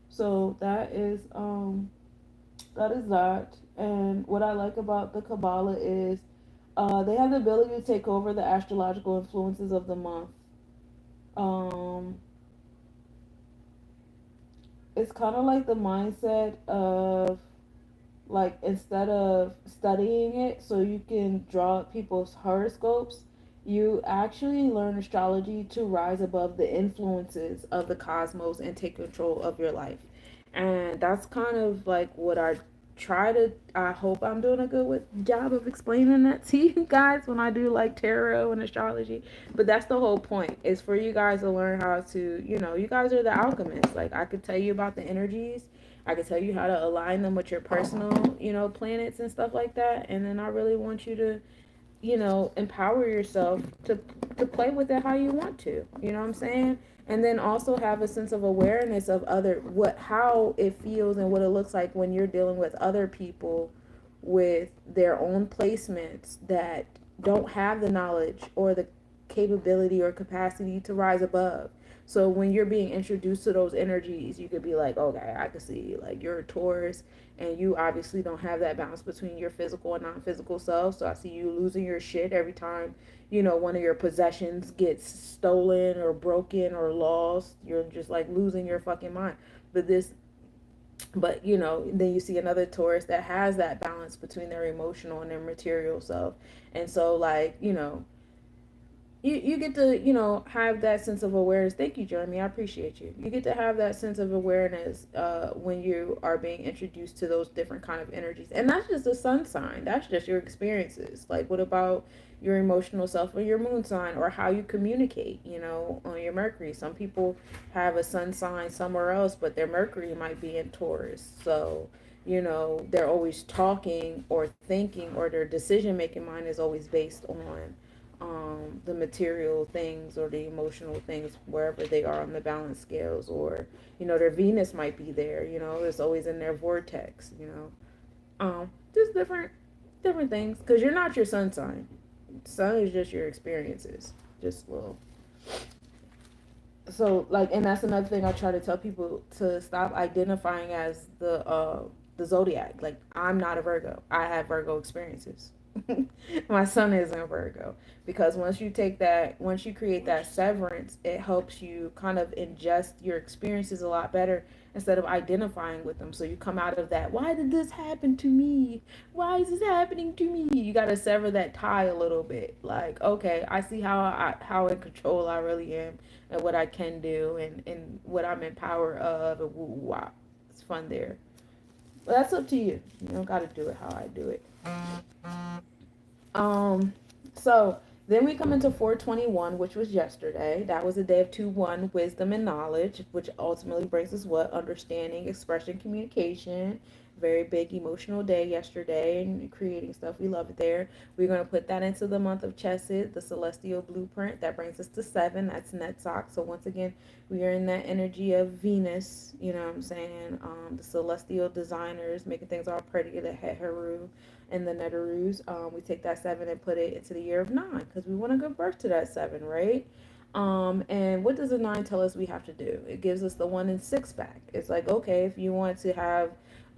So that is that. And what I like about the Kabbalah is they have the ability to take over the astrological influences of the month. Um, it's kind of like the mindset of, like, instead of studying it so you can draw people's horoscopes, you actually learn astrology to rise above the influences of the cosmos and take control of your life. And that's kind of like what I hope I'm doing a good job of explaining that to you guys when I do like tarot and astrology. But that's the whole point, is for you guys to learn how to, you guys are the alchemists. Like, I could tell you about the energies, I can tell you how to align them with your personal, planets and stuff like that. And then I really want you to, empower yourself to play with it how you want to. You know what I'm saying? And then also have a sense of awareness of how it feels and what it looks like when you're dealing with other people with their own placements that don't have the knowledge or the capability or capacity to rise above. So when you're being introduced to those energies, you could be like, okay, I can see, like, you're a Taurus and you obviously don't have that balance between your physical and non-physical self. So I see you losing your shit every time, one of your possessions gets stolen or broken or lost. You're just like losing your fucking mind. But then you see another Taurus that has that balance between their emotional and their material self. And so, like, you get to, have that sense of awareness. Thank you, Jeremy. I appreciate you. You get to have that sense of awareness when you are being introduced to those different kind of energies. And that's just a sun sign. That's just your experiences. Like, what about your emotional self or your moon sign, or how you communicate, on your Mercury? Some people have a sun sign somewhere else, but their Mercury might be in Taurus. So, they're always talking or thinking, or their decision making mind is always based on the material things or the emotional things, wherever they are on the balance scales. Or, their Venus might be there, it's always in their vortex. Just different things, because you're not your sun sign. Sun is just your experiences, just little. So, like, and that's another thing I try to tell people, to stop identifying as the zodiac. Like, I'm not a Virgo, I have Virgo experiences. My sun is in Virgo because once you create that severance, it helps you kind of ingest your experiences a lot better instead of identifying with them. So you come out of that, why did this happen to me? Why is this happening to me? You got to sever that tie a little bit. Like, okay, I see how in control I really am and what I can do and what I'm in power of and woo wow. It's fun there. But that's up to you. You don't got to do it how I do it. Um, so then we come into 421, which was yesterday. That was a day of 2-1, wisdom and knowledge, which ultimately brings us what? Understanding, expression, communication. Very big emotional day yesterday and creating stuff. We love it there. We're going to put that into the month of Chesed, the celestial blueprint. That brings us to 7. That's Netzach. So once again, we are in that energy of Venus, you know what I'm saying? The celestial designers making things all pretty, the Heru and the Netarus. We take that 7 and put it into the year of 9 because we want to give birth to that 7, right? And what does the 9 tell us we have to do? It gives us the 1 and 6 back. It's like, okay, if you want to have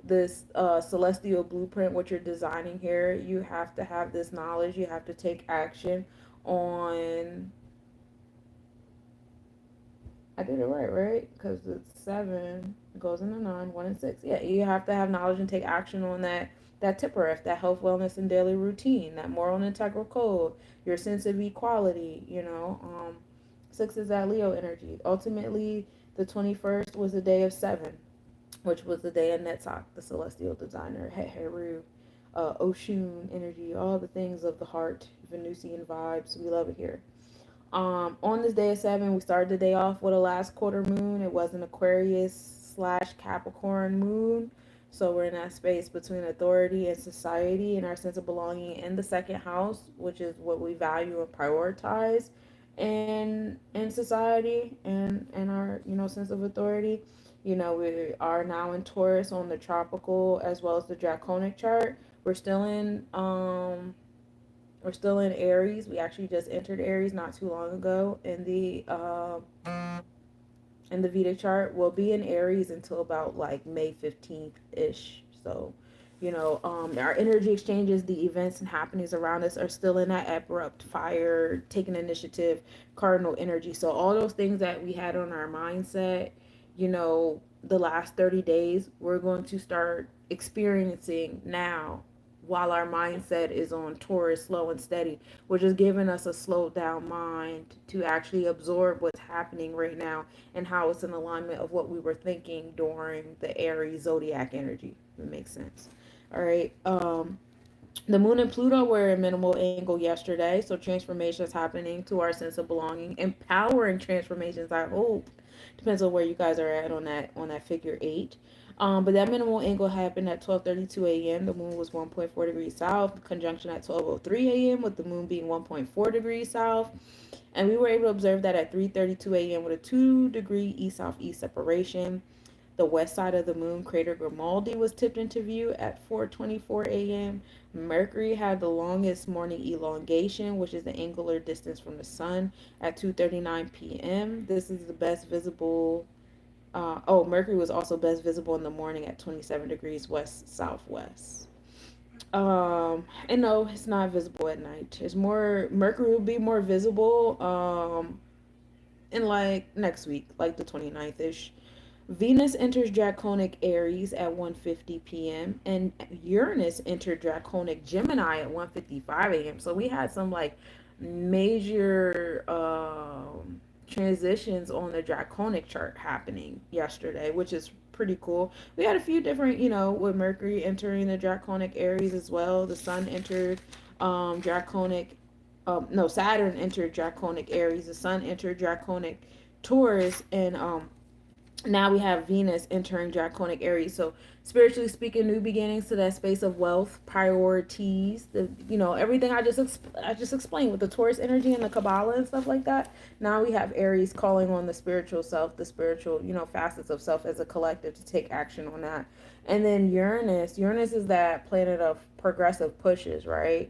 this celestial blueprint, what you're designing here, you have to have this knowledge. You have to take action on. I did it right? Because it's 7 goes into 9, 1 and 6. Yeah, you have to have knowledge and take action on that tipper, that health, wellness, and daily routine, that moral and integral code, your sense of equality, 6 is that Leo energy. Ultimately, the 21st was the day of 7, which was the day of Netzach, the celestial designer, Heru, Oshun energy, all the things of the heart, Venusian vibes. We love it here. On this day of 7, we started the day off with a last quarter moon. It was an Aquarius / Capricorn moon. So we're in that space between authority and society and our sense of belonging in the second house, which is what we value and prioritize in society and our, sense of authority. We are now in Taurus on the tropical as well as the draconic chart. We're still in we're still in Aries. We actually just entered Aries not too long ago in the Vedic chart. We'll be in Aries until about like May 15th ish. So, our energy exchanges, the events and happenings around us are still in that abrupt fire, taking initiative, cardinal energy. So all those things that we had on our mindset, the last 30 days, we're going to start experiencing now while our mindset is on Taurus, slow and steady, which is giving us a slowed down mind to actually absorb what's happening right now and how it's in alignment of what we were thinking during the Aries zodiac energy. If it makes sense. All right. The moon and Pluto were in minimal angle yesterday, so transformations happening to our sense of belonging, empowering transformations. I hope depends on where you guys are at on that figure 8. But that minimal angle happened at 12:32 a.m. The moon was 1.4 degrees south, conjunction at 12:03 a.m. with the moon being 1.4 degrees south, and we were able to observe that at 3:32 a.m. with a 2-degree east southeast separation. The west side of the moon, crater Grimaldi, was tipped into view at 4:24 a.m. Mercury had the longest morning elongation, which is the angular distance from the sun, at 2:39 p.m. This is the best visible. Mercury was also best visible in the morning at 27 degrees west southwest. And no, it's not visible at night. It's more Mercury will be more visible in like next week, like the 29th ish. Venus enters Draconic Aries at 1:50 p.m. and Uranus entered Draconic Gemini at 1:55 a.m. So we had some like major transitions on the Draconic chart happening yesterday, which is pretty cool. We had a few different, with Mercury entering the Draconic Aries as well. The Sun entered Draconic no, Saturn entered Draconic Aries. The Sun entered Draconic Taurus, and now we have Venus entering Draconic Aries. So spiritually speaking, new beginnings to that space of wealth, priorities, everything I just explained with the Taurus energy and the Kabbalah and stuff like that. Now we have Aries calling on the spiritual self, the spiritual, facets of self as a collective to take action on that. And then Uranus is that planet of progressive pushes, right?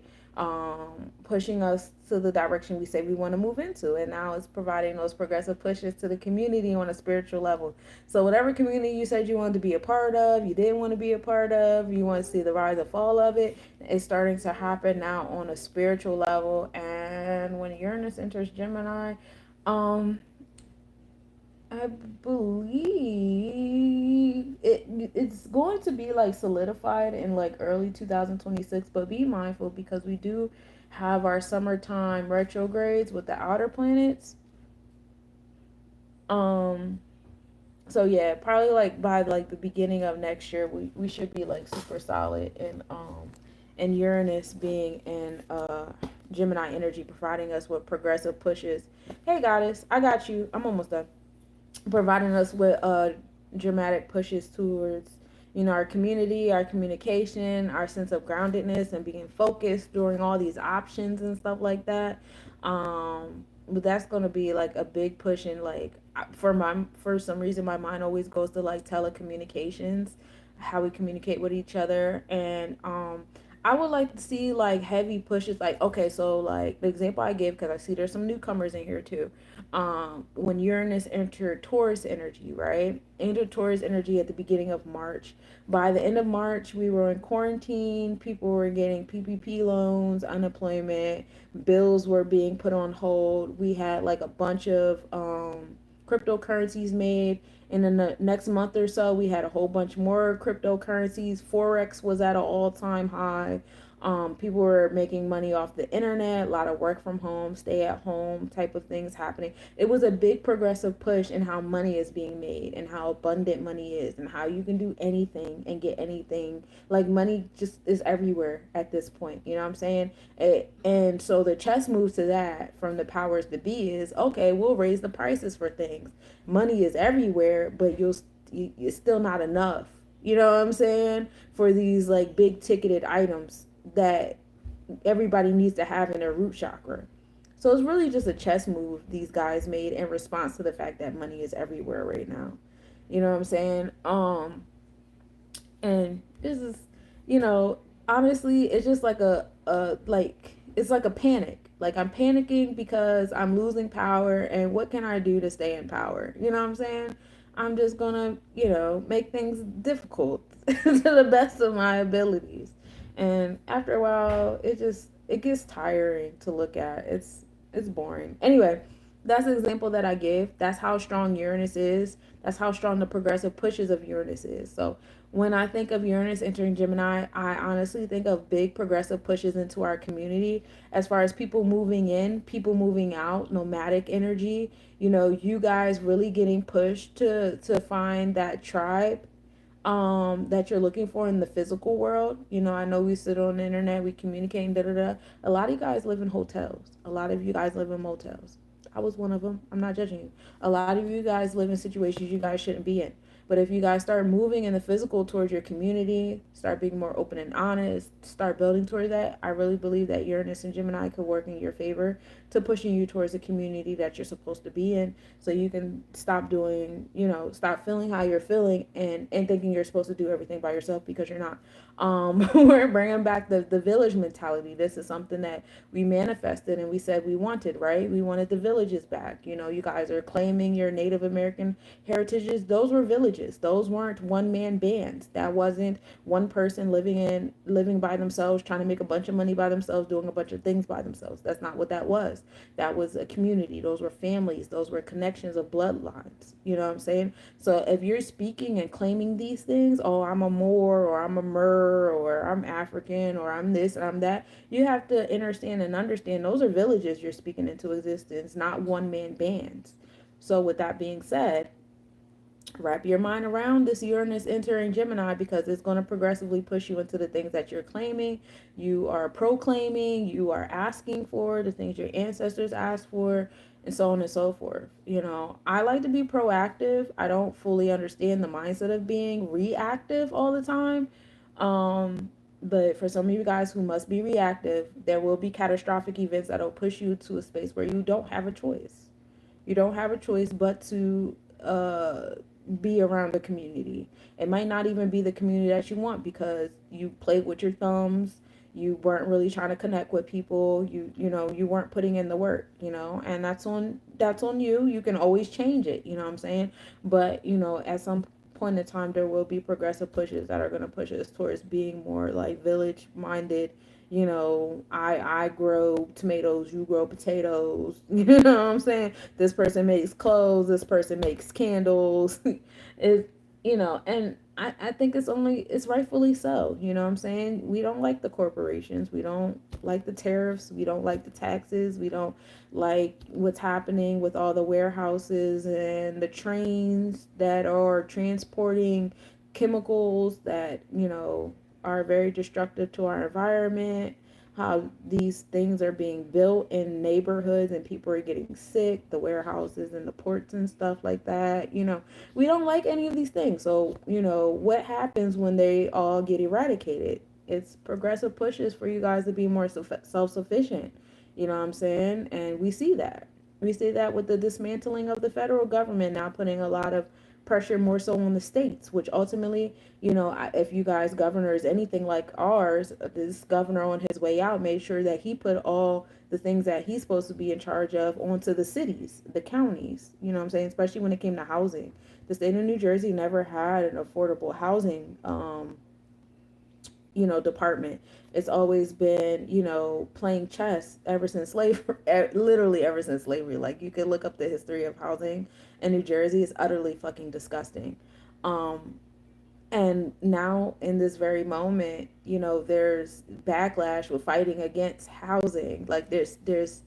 Pushing us to the direction we say we want to move into. And now it's providing those progressive pushes to the community on a spiritual level. So whatever community you said you wanted to be a part of, you did didn't want to be a part of. You want to see the rise and fall of it. It's starting to happen now on a spiritual level. And when Uranus enters Gemini, um, I believe it's going to be like solidified in like early 2026, but be mindful because we do have our summertime retrogrades with the outer planets. Um so yeah, probably like by like the beginning of next year we should be like super solid and Uranus being in Gemini energy providing us with progressive pushes. Hey goddess, I got you. I'm almost done. Providing us with dramatic pushes towards our community, our communication, our sense of groundedness and being focused during all these options and stuff like that. But that's going to be like a big push in like for some reason my mind always goes to like telecommunications, how we communicate with each other. And I would like to see like heavy pushes, like okay, so like the example I gave, because I see there's some newcomers in here too. When Uranus entered Taurus energy, right? Entered Taurus energy at the beginning of March. By the end of March, we were in quarantine. People were getting PPP loans, unemployment, bills were being put on hold. We had like a bunch of cryptocurrencies made. And in the next month or so, we had a whole bunch more cryptocurrencies. Forex was at an all-time high. People were making money off the internet, a lot of work from home, stay at home type of things happening. It was a big progressive push in how money is being made and how abundant money is and how you can do anything and get anything. Like money just is everywhere at this point. You know what I'm saying? And so the chess move to that from the powers that be is okay, we'll raise the prices for things. Money is everywhere, but it's still not enough. You know what I'm saying? For these like big ticketed items that everybody needs to have in their root chakra. So it's really just a chess move these guys made in response to the fact that money is everywhere right now. You know what I'm saying? And this is, you know, honestly, it's just like it's like a panic. Like I'm panicking because I'm losing power, and what can I do to stay in power? You know what I'm saying? I'm just gonna, make things difficult to the best of my abilities. And after a while, it gets tiring to look at. It's boring. Anyway, that's the example that I give. That's how strong Uranus is. That's how strong the progressive pushes of Uranus is. So when I think of Uranus entering Gemini, I honestly think of big progressive pushes into our community as far as people moving in, people moving out, nomadic energy. You guys really getting pushed to find that tribe that you're looking for in the physical world. I know we sit on the internet, we communicate, and da da da. A lot of you guys live in hotels. A lot of you guys live in motels. I was one of them. I'm not judging you. A lot of you guys live in situations you guys shouldn't be in. But if you guys start moving in the physical towards your community, start being more open and honest, start building towards that, I really believe that Uranus and Gemini could work in your favor to pushing you towards the community that you're supposed to be in, so you can stop doing, stop feeling how you're feeling and thinking you're supposed to do everything by yourself, because you're not. We're bringing back the village mentality. This is something that we manifested and we said we wanted, right? We wanted the villages back. You guys are claiming your Native American heritages. Those were villages. Those weren't one man bands. That wasn't one person living by themselves, trying to make a bunch of money by themselves, doing a bunch of things by themselves. That's not what that was. That was a community. Those were families. Those were connections of bloodlines. You know what I'm saying? So if you're speaking and claiming these things, oh, I'm a Moor, or I'm a Mer, or I'm African, or I'm this and I'm that, you have to understand and understand those are villages you're speaking into existence, not one man bands. So with that being said, wrap your mind around this Uranus entering Gemini, because it's going to progressively push you into the things that you're claiming, you are proclaiming, you are asking for, the things your ancestors asked for, and so on and so forth. I like to be proactive. I don't fully understand the mindset of being reactive all the time. But for some of you guys who must be reactive, there will be catastrophic events that'll push you to a space where you don't have a choice. You don't have a choice but to be around the community. It might not even be the community that you want, because you played with your thumbs. You weren't really trying to connect with people. You weren't putting in the work. And that's on you. You can always change it. You know what I'm saying? But at some point in time there will be progressive pushes that are going to push us towards being more like village minded. You know, I grow tomatoes, you grow potatoes. You know what I'm saying? This person makes clothes, this person makes candles. It, you know, and I think it's rightfully so. You know what I'm saying? We don't like the corporations, we don't like the tariffs, we don't like the taxes, we don't like what's happening with all the warehouses and the trains that are transporting chemicals that, you know, are very destructive to our environment. How these things are being built in neighborhoods and people are getting sick, the warehouses and the ports and stuff like that. You know, we don't like any of these things. So, you know, what happens when they all get eradicated? It's progressive pushes for you guys to be more self sufficient. You know what I'm saying? And we see that. We see that with the dismantling of the federal government now putting a lot of pressure more so on the states, which ultimately, you know, if you guys governors anything like ours, this governor on his way out made sure that he put all the things that he's supposed to be in charge of onto the cities, the counties. You know what I'm saying? Especially when it came to housing. The state of New Jersey never had an affordable housing you know, department. It's always been, you know, playing chess ever since slavery, literally ever since slavery. Like, you could look up the history of housing in New Jersey. It's utterly fucking disgusting. Um, and now in this very moment, you know, there's backlash with fighting against housing. Like, there's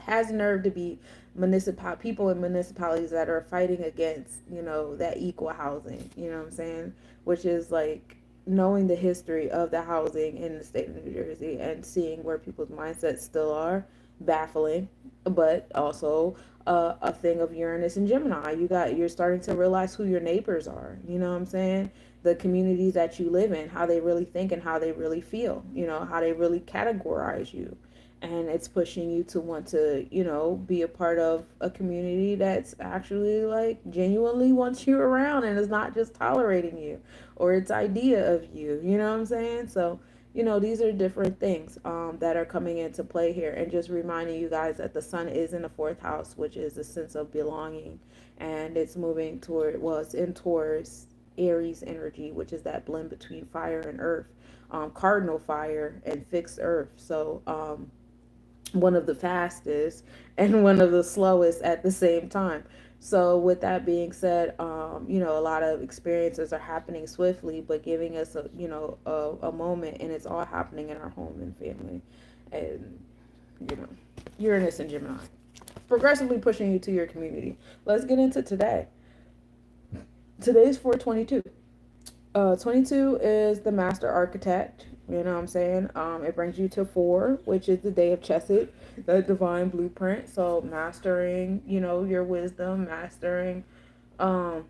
has nerve to be municipal people in municipalities that are fighting against, you know, that equal housing. You know what I'm saying? Which is like knowing the history of the housing in the state of New Jersey and seeing where people's mindsets still are, baffling, but also a thing of Uranus and Gemini. You're starting to realize who your neighbors are. You know what I'm saying? The communities that you live in, how they really think and how they really feel. You know, how they really categorize you. And it's pushing you to want to, you know, be a part of a community that's actually like genuinely wants you around and is not just tolerating you or its idea of you. You know what I'm saying? So, you know, these are different things that are coming into play here. And just reminding you guys that the sun is in the fourth house, which is a sense of belonging. And it's moving toward, well, it's in Taurus, Aries energy, which is that blend between fire and earth, cardinal fire and fixed earth. So, one of the fastest and one of the slowest at the same time. So with that being said, you know, a lot of experiences are happening swiftly, but giving us a, you know, a moment, and it's all happening in our home and family. And, you know, Uranus and Gemini. Progressively pushing you to your community. Let's get into today. Today's 422. 22 is the master architect. You know what I'm saying? It brings you to 4, which is the day of Chesed, the divine blueprint. So mastering, you know, your wisdom, mastering um,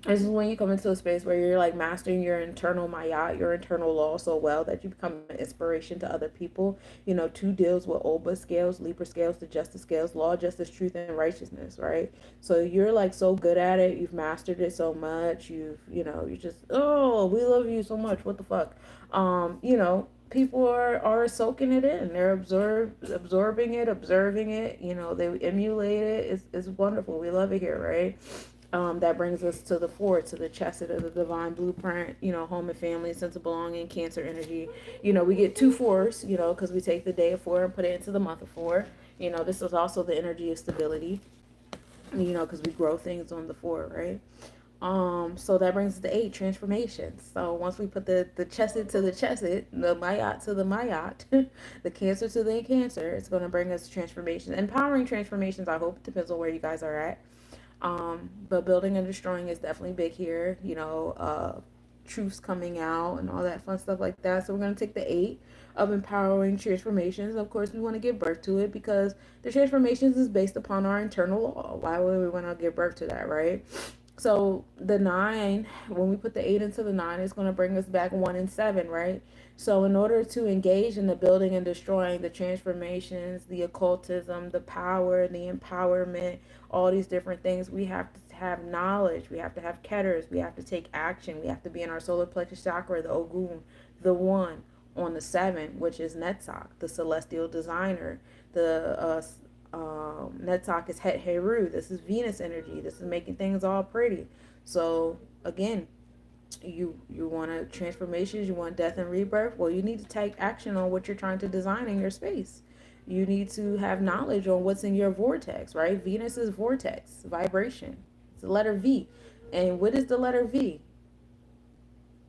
this is when you come into a space where you're like mastering your internal mayat, your internal law so well that you become an inspiration to other people. You know, 2 deals with Oba scales, Libra scales, the justice scales, law, justice, truth, and righteousness, right? So you're like so good at it. You've mastered it so much. You know, you just, oh, we love you so much. What the fuck? You know, people are soaking it in. They're absorbing it, observing it. You know, they emulate it. It's wonderful. We love it here, right? That brings us to the 4, to the chest of the divine blueprint, you know, home and family, sense of belonging, Cancer energy. You know, we get 2 fours, you know, because we take the day of 4 and put it into the month of 4. You know, this is also the energy of stability, you know, because we grow things on the 4, right? So that brings us to 8, transformations. So once we put the chesed to the chesed, the mayat to the mayat, the cancer to the cancer, it's going to bring us transformations, empowering transformations. I hope it depends on where you guys are at. But building and destroying is definitely big here. You know, truths coming out and all that fun stuff like that. So we're going to take the 8 of empowering transformations. Of course, we want to give birth to it because the transformations is based upon our internal law. Why would we want to give birth to that, right? So the 9, when we put the 8 into the 9, it's going to bring us back 1 and 7, right? So in order to engage in the building and destroying, the transformations, the occultism, the power, the empowerment, all these different things, we have to have knowledge. We have to have ketters. We have to take action. We have to be in our solar plexus chakra, the Ogun, the 1 on the 7, which is Netzach, the celestial designer. The Netzach is Het Heru. This is Venus energy. This is making things all pretty. So again, you want a transformations, you want death and rebirth. Well, you need to take action on what you're trying to design in your space. You need to have knowledge on what's in your vortex, right? Venus is vortex vibration. It's the letter V. And what is the letter V?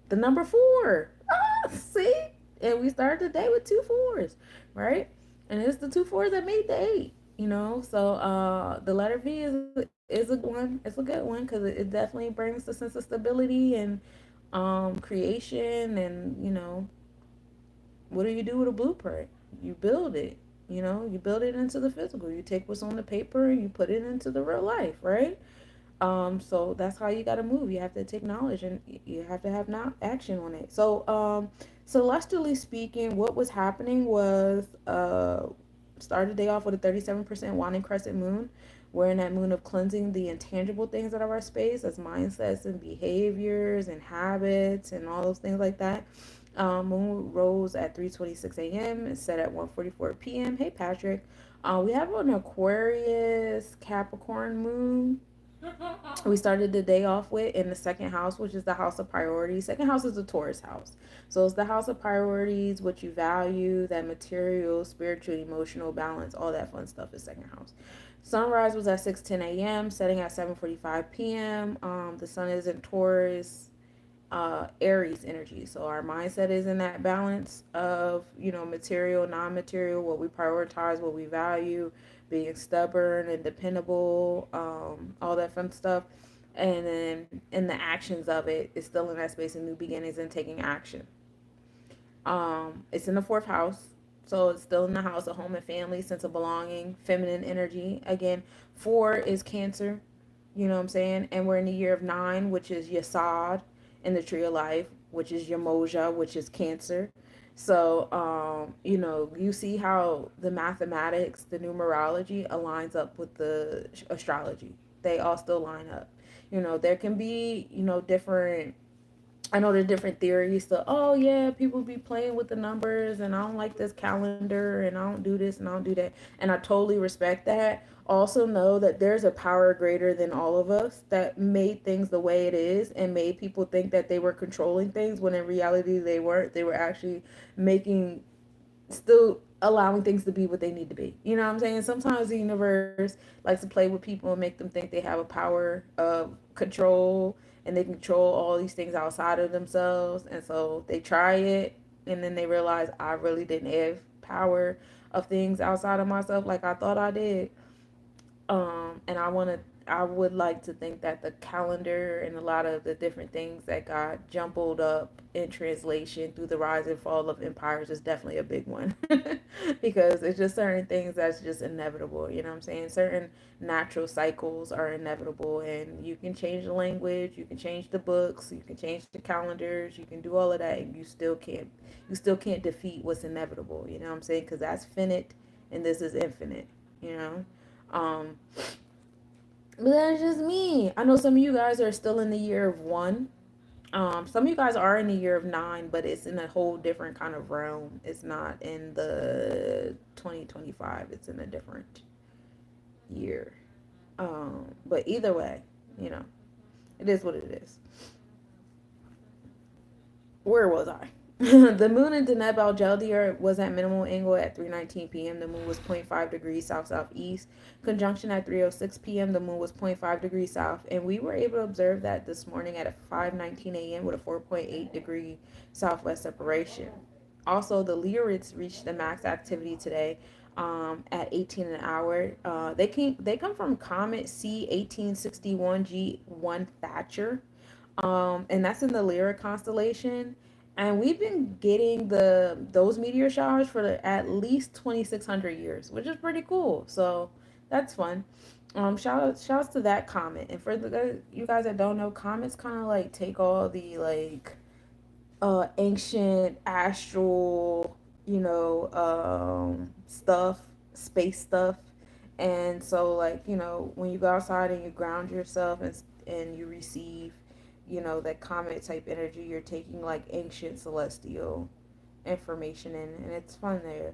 The number four. Ah, see? And we started the day with two fours, right? And it's the two fours that made the eight, you know? So the letter V is a good one. It's a good one because it definitely brings the sense of stability and creation. And, you know, what do you do with a blueprint? You build it. You know, you build it into the physical. You take what's on the paper and you put it into the real life, right? So that's how you got to move. You have to take knowledge and you have to have not action on it. So, celestially speaking, what was happening was, started the day off with a 37% waning crescent moon. We're in that moon of cleansing the intangible things out of our space, as mindsets and behaviors and habits and all those things like that. Moon rose at 3:26 a.m. and set at 1:44 p.m. Hey, Patrick. We have an Aquarius Capricorn moon we started the day off with in the second house, which is the house of priorities. Second house is the Taurus house. So it's the house of priorities, what you value, that material, spiritual, emotional balance, all that fun stuff is second house. Sunrise was at 6:10 a.m., setting at 7:45 p.m. The sun is in Taurus, Aries energy. So our mindset is in that balance of, you know, material, non-material, what we prioritize, what we value, being stubborn and dependable, all that fun stuff. And then in the actions of it, it's still in that space of new beginnings and taking action. It's in the fourth house. So it's still in the house of home and family, sense of belonging, feminine energy. Again, four is Cancer, you know what I'm saying? And we're in the year of nine, which is Yasad in the tree of life, which is Yamoja, which is Cancer. So, you know, you see how the mathematics, the numerology aligns up with the astrology. They all still line up. You know, there can be, you know, different, I know there's different theories. So, oh yeah, people be playing with the numbers, and I don't like this calendar, and I don't do this, and I don't do that, and I totally respect that. Also, know that there's a power greater than all of us that made things the way it is, and made people think that they were controlling things when in reality they weren't. They were actually making, still allowing things to be what they need to be. You know what I'm saying? Sometimes the universe likes to play with people and make them think they have a power of control and they control all these things outside of themselves. And so they try it and then they realize I really didn't have power of things outside of myself like I thought I did. And I would like to think that the calendar and a lot of the different things that got jumbled up in translation through the rise and fall of empires is definitely a big one. Because it's just certain things that's just inevitable, you know what I'm saying? Certain natural cycles are inevitable, and you can change the language, you can change the books, you can change the calendars, you can do all of that, and you still can't defeat what's inevitable, you know what I'm saying? Because that's finite and this is infinite, you know. um but that's just me. I know some of you guys are still in the year of one. Some of you guys are in the year of nine, but it's in a whole different kind of realm. It's not in the 2025. It's in a different year. But either way, you know, it is what it is. Where was I? The moon in Deneb al Geldir was at minimal angle at 3:19 p.m. The moon was zero point 0.5 degrees south southeast. Conjunction at 3:06 p.m. The moon was zero point 0.5 degrees south, and we were able to observe that this morning at 5:19 a.m. with a 4.8 degree southwest separation. Also, the Lyrids reached the max activity today, at 18 an hour. They come from Comet C 1861 G1 Thatcher, and that's in the Lyra constellation. And we've been getting those meteor showers for at least 2,600 years, which is pretty cool. So that's fun. Shouts to that comet. And for you guys that don't know, comets kind of like take all the like ancient astral, stuff, space stuff. And so like, when you go outside and you ground yourself and you receive, that comet type energy, you're taking like ancient celestial information in, and it's fun there.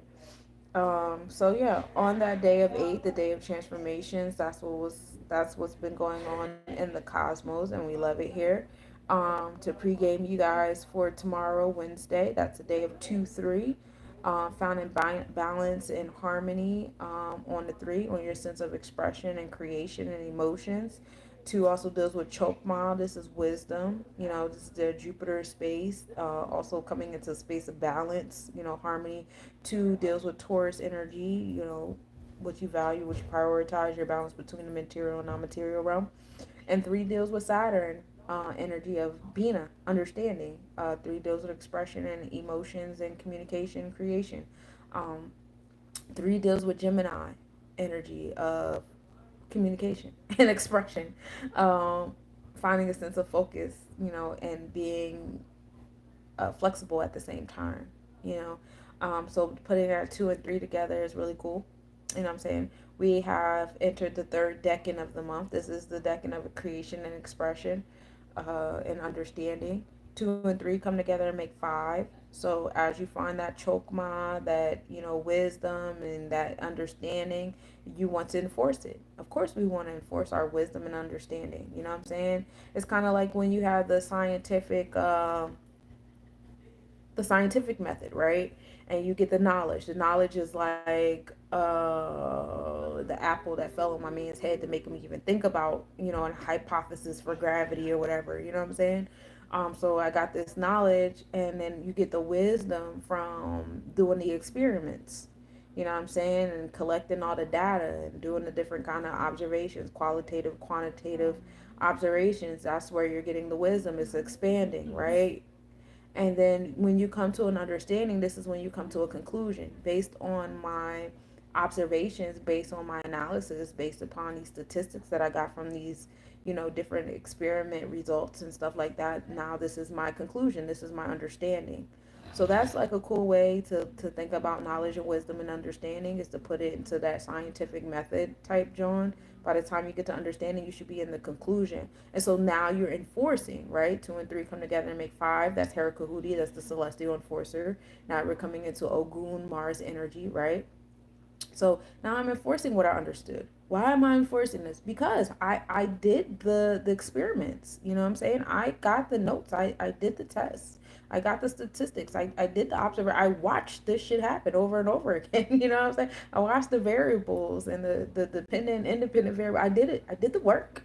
So yeah, on that day of eight, the day of transformations, that's what's been going on in the cosmos, and we love it here. to pregame you guys for tomorrow, Wednesday. That's a day of 2-3. Found in balance and harmony on the 3, on your sense of expression and creation and emotions. 2 also deals with chokma. This is wisdom. This is the Jupiter space. Also coming into a space of balance, harmony. 2 deals with Taurus energy, what you value, what you prioritize, your balance between the material and non-material realm. And 3 deals with Saturn, energy of Bina, understanding. 3 deals with expression and emotions and communication, creation. Um, 3 deals with Gemini, energy of communication and expression. Um, Finding a sense of focus, and being flexible at the same time, you know. So putting that 2 and 3 together is really cool. You know what I'm saying? We have entered the third decan of the month. This is the decan of creation and expression and understanding. 2 and 3 come together and make 5. So as you find that chokma, that wisdom and that understanding, you want to enforce it. Of course, we want to enforce our wisdom and understanding. You know what I'm saying? It's kind of like when you have the scientific method, right? And you get the knowledge. The knowledge is like the apple that fell on my man's head to make him even think about, a hypothesis for gravity or whatever. You know what I'm saying? So I got this knowledge, and then you get the wisdom from doing the experiments. You know what I'm saying? And collecting all the data and doing the different kind of observations, qualitative, quantitative observations. That's where you're getting the wisdom. It's expanding, right? And then when you come to an understanding, this is when you come to a conclusion based on my observations, based on my analysis, based upon these statistics that I got from these, different experiment results and stuff like that. Now this is my conclusion. This is my understanding. So that's like a cool way to think about knowledge and wisdom and understanding, is to put it into that scientific method type, John. By the time you get to understanding, you should be in the conclusion. And so now you're enforcing, right? 2 and 3 come together and make 5. That's Herakahuti, that's the celestial enforcer. Now we're coming into Ogun, Mars energy, right? So now I'm enforcing what I understood. Why am I enforcing this? Because I did the experiments. You know what I'm saying? I got the notes. I did the tests. I got the statistics. I did the observer. I watched this shit happen over and over again. You know what I'm saying? I watched the variables and the dependent and independent variable. I did it. I did the work.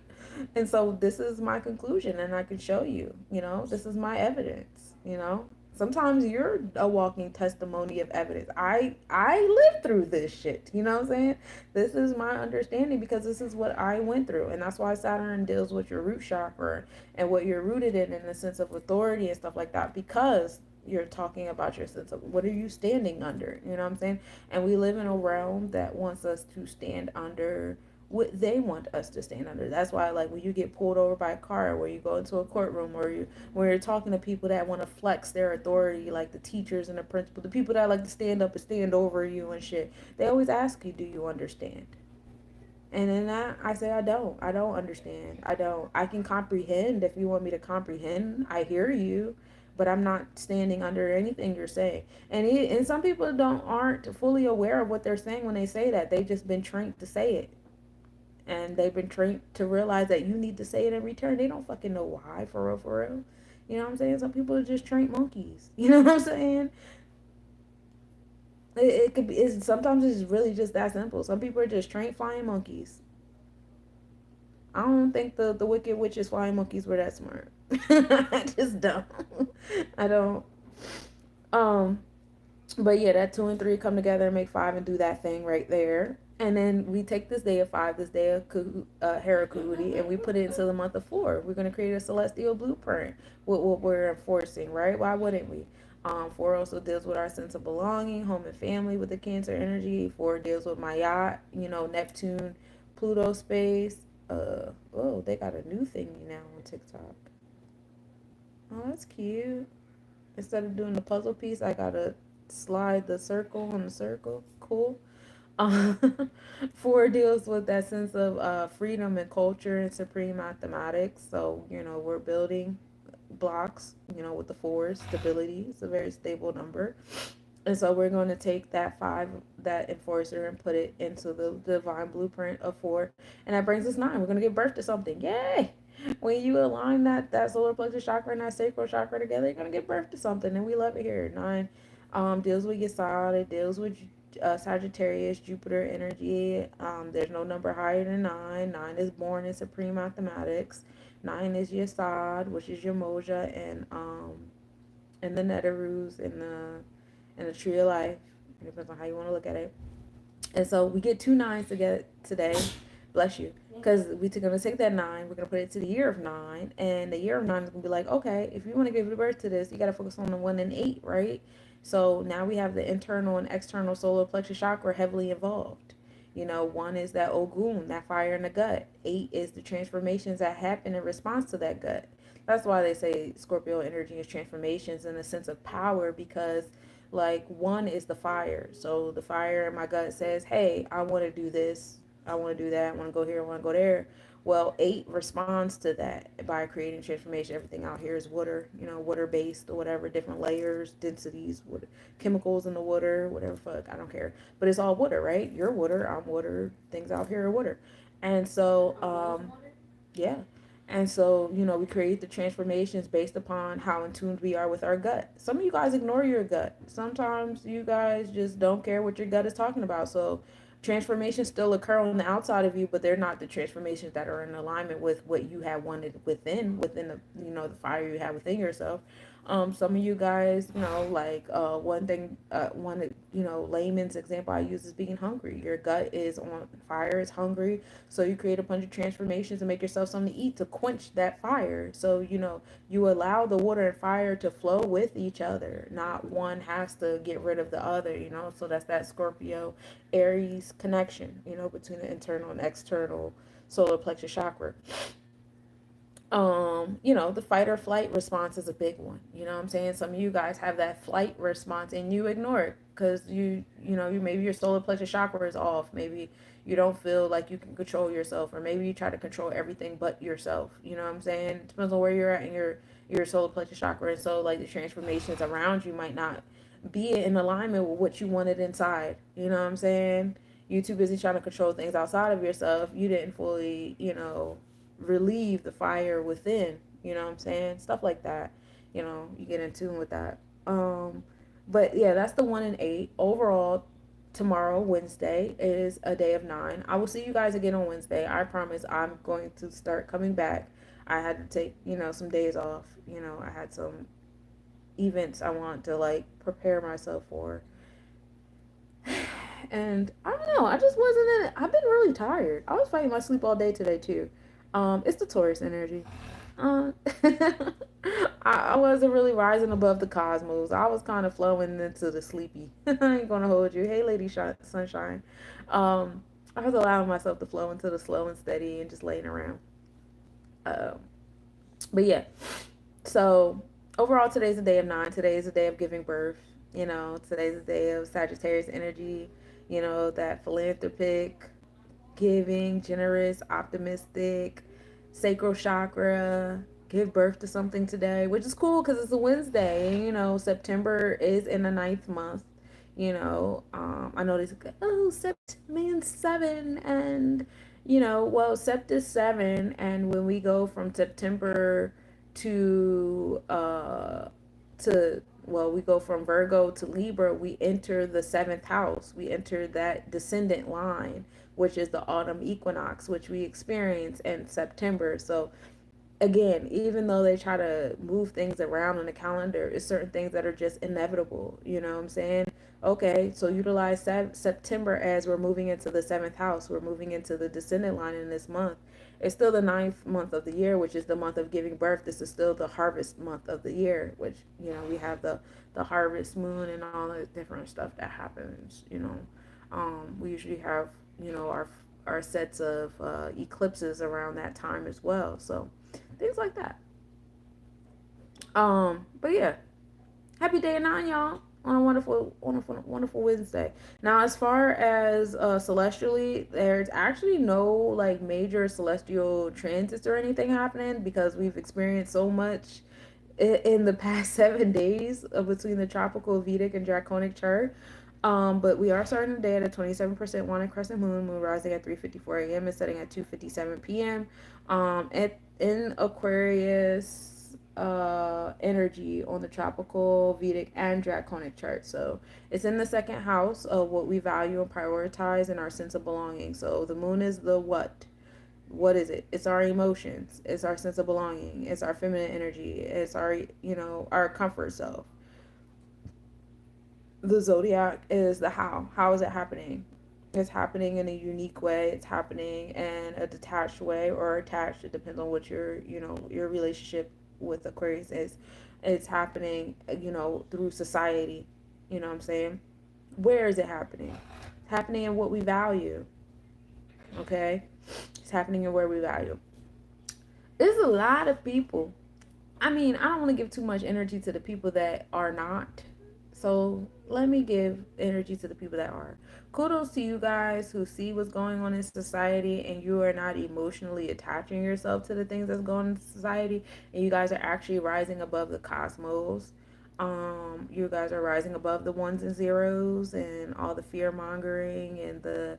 And so this is my conclusion, and I can show you, this is my evidence. Sometimes you're a walking testimony of evidence. I lived through this shit. You know what I'm saying? This is my understanding because this is what I went through. And that's why Saturn deals with your root chakra and what you're rooted in the sense of authority and stuff like that, because you're talking about your sense of what are you standing under. You know what I'm saying? And we live in a realm that wants us to stand under what they want us to stand under. That's why, like, when you get pulled over by a car, where you go into a courtroom, or when you're talking to people that want to flex their authority, like the teachers and the principal, the people that like to stand up and stand over you and shit, they always ask you, do you understand? And in that, I say, I don't understand. I can comprehend if you want me to comprehend. I hear you, but I'm not standing under anything you're saying. And some people aren't fully aware of what they're saying when they say that. They've just been trained to say it, and they've been trained to realize that you need to say it in return. They don't fucking know why, for real, for real. You know what I'm saying? Some people are just trained monkeys. You know what I'm saying? It could be. Sometimes it's really just that simple. Some people are just trained flying monkeys. I don't think the wicked witches flying monkeys were that smart. I just don't. I don't. Um, But yeah, that 2 and 3 come together and make 5 and do that thing right there. And then we take this day of 5, this day of Herakuti, and we put it into the month of 4. We're going to create a celestial blueprint with what we're enforcing, right? Why wouldn't we? 4 also deals with our sense of belonging, home and family with the Cancer energy. 4 deals with my yacht, Neptune, Pluto space. Oh, they got a new thingy now on TikTok. Oh, that's cute. Instead of doing the puzzle piece, I gotta slide the circle on the circle. Cool. Um, 4 deals with that sense of freedom and culture and supreme mathematics. So, we're building blocks, with the 4, stability. It's a very stable number. And so we're going to take that 5, that enforcer, and put it into the divine blueprint of 4. And that brings us 9. We're going to give birth to something. Yay! When you align that solar plexus chakra and that sacral chakra together, you're gonna give birth to something, and we love it here. Nine deals with your sign. It deals with Sagittarius, Jupiter energy. There's no number higher than nine. Nine is born in supreme mathematics. Nine is your Sod, which is your Moja, and the Neteroos and the Tree of Life. It depends on how you want to look at it. And so we get two nines today. Bless you. Because we're going to take that nine, we're going to put it to the year of nine. And the year of nine is going to be like, okay, if you want to give birth to this, you got to focus on the 1 and 8, right? So now we have the internal and external solar plexus chakra heavily involved. You know, 1 is that Ogun, that fire in the gut. 8 is the transformations that happen in response to that gut. That's why they say Scorpio energy is transformations in a sense of power, because like 1 is the fire. So the fire in my gut says, hey, I want to do this. I want to do that. I want to go here. I want to go there. Well, 8 responds to that by creating transformation. Everything out here is water, you know, water based or whatever, different layers, densities, water, chemicals in the water, whatever, fuck, I don't care. But it's all water, right? You're water, I'm water, things out here are water. And so, yeah. And so, you know, we create the transformations based upon how in tune we are with our gut. Some of you guys ignore your gut. Sometimes you guys just don't care what your gut is talking about. So transformations still occur on the outside of you, but they're not the transformations that are in alignment with what you have wanted within the, you know, the fire you have within yourself. Some of you guys, you know, like one thing, one, you know, layman's example I use is being hungry. Your gut is on fire, it's hungry, so you create a bunch of transformations and make yourself something to eat to quench that fire. So, you know, you allow the water and fire to flow with each other. Not one has to get rid of the other, you know. So that's that Scorpio Aries connection, you know, between the internal and external solar plexus chakra. You know, the fight or flight response is a big one. You know what I'm saying? Some of you guys have that flight response and you ignore it because you know, you maybe your solar plexus chakra is off. Maybe you don't feel like you can control yourself, or maybe you try to control everything but yourself. You know what I'm saying? It depends on where you're at in your solar plexus chakra. And so like the transformations around you might not be in alignment with what you wanted inside. You know what I'm saying? You too busy trying to control things outside of yourself. You didn't fully, you know, relieve the fire within. You know what I'm saying? Stuff like that. You know, you get in tune with that. But yeah, that's the 1 and 8. Overall, tomorrow, Wednesday, is a day of 9. I will see you guys again on Wednesday. I promise I'm going to start coming back. I had to take, you know, some days off. You know, I had some events I want to like prepare myself for. And I don't know, I just wasn't in it. I've been really tired. I was fighting my sleep all day today too. It's the Taurus energy. Uh, I wasn't really rising above the cosmos. I was kind of flowing into the sleepy. I ain't gonna hold you. Hey, Lady Sunshine. I was allowing myself to flow into the slow and steady and just laying around. Um, but yeah, so overall, today's a day of 9. Today is a day of giving birth. You know, today's a day of Sagittarius energy. You know, that philanthropic, giving, generous, optimistic, sacral chakra, give birth to something today, which is cool because it's a Wednesday. You know, September is in the 9th month. You know, I know these, oh, Sept means 7. And, you know, well, Sept is 7. And when we go from September to, well, we go from Virgo to Libra, we enter the 7th house. We enter that descendant line, which is the autumn equinox, which we experience in September. So again, even though they try to move things around on the calendar, it's certain things that are just inevitable. You know what I'm saying? Okay, so utilize September as we're moving into the 7th house. We're moving into the descendant line in this month. It's still the 9th month of the year, which is the month of giving birth. This is still the harvest month of the year, which, you know, we have the harvest moon and all the different stuff that happens. You know, we usually have, you know, our sets of eclipses around that time as well. So things like that. But yeah, happy day 9, y'all, on a wonderful, wonderful, wonderful Wednesday. Now, as far as celestially, there's actually no like major celestial transits or anything happening because we've experienced so much in the past 7 days between the tropical, Vedic, and Draconic chart. But we are starting the day at a 27% wanted crescent moon. Moon rising at 3:54 a.m. and setting at 2:57 p.m. In Aquarius energy on the tropical, Vedic, and Draconic chart. So it's in the second house of what we value and prioritize and our sense of belonging. So the moon is the what? What is it? It's our emotions. It's our sense of belonging. It's our feminine energy. It's our, our comfort self. The zodiac is the how. How is it happening? It's happening in a unique way. It's happening in a detached way or attached. It depends on what your relationship with Aquarius is. It's happening, through society. You know what I'm saying? Where is it happening? It's happening in what we value. Okay? It's happening in where we value. There's a lot of people. I mean, I don't want to give too much energy to the people that are not. So let me give energy to the people that are. Kudos to you guys who see what's going on in society and you are not emotionally attaching yourself to the things that's going on in society, and you guys are actually rising above the cosmos. You guys are rising above the ones and zeros and all the fear mongering and the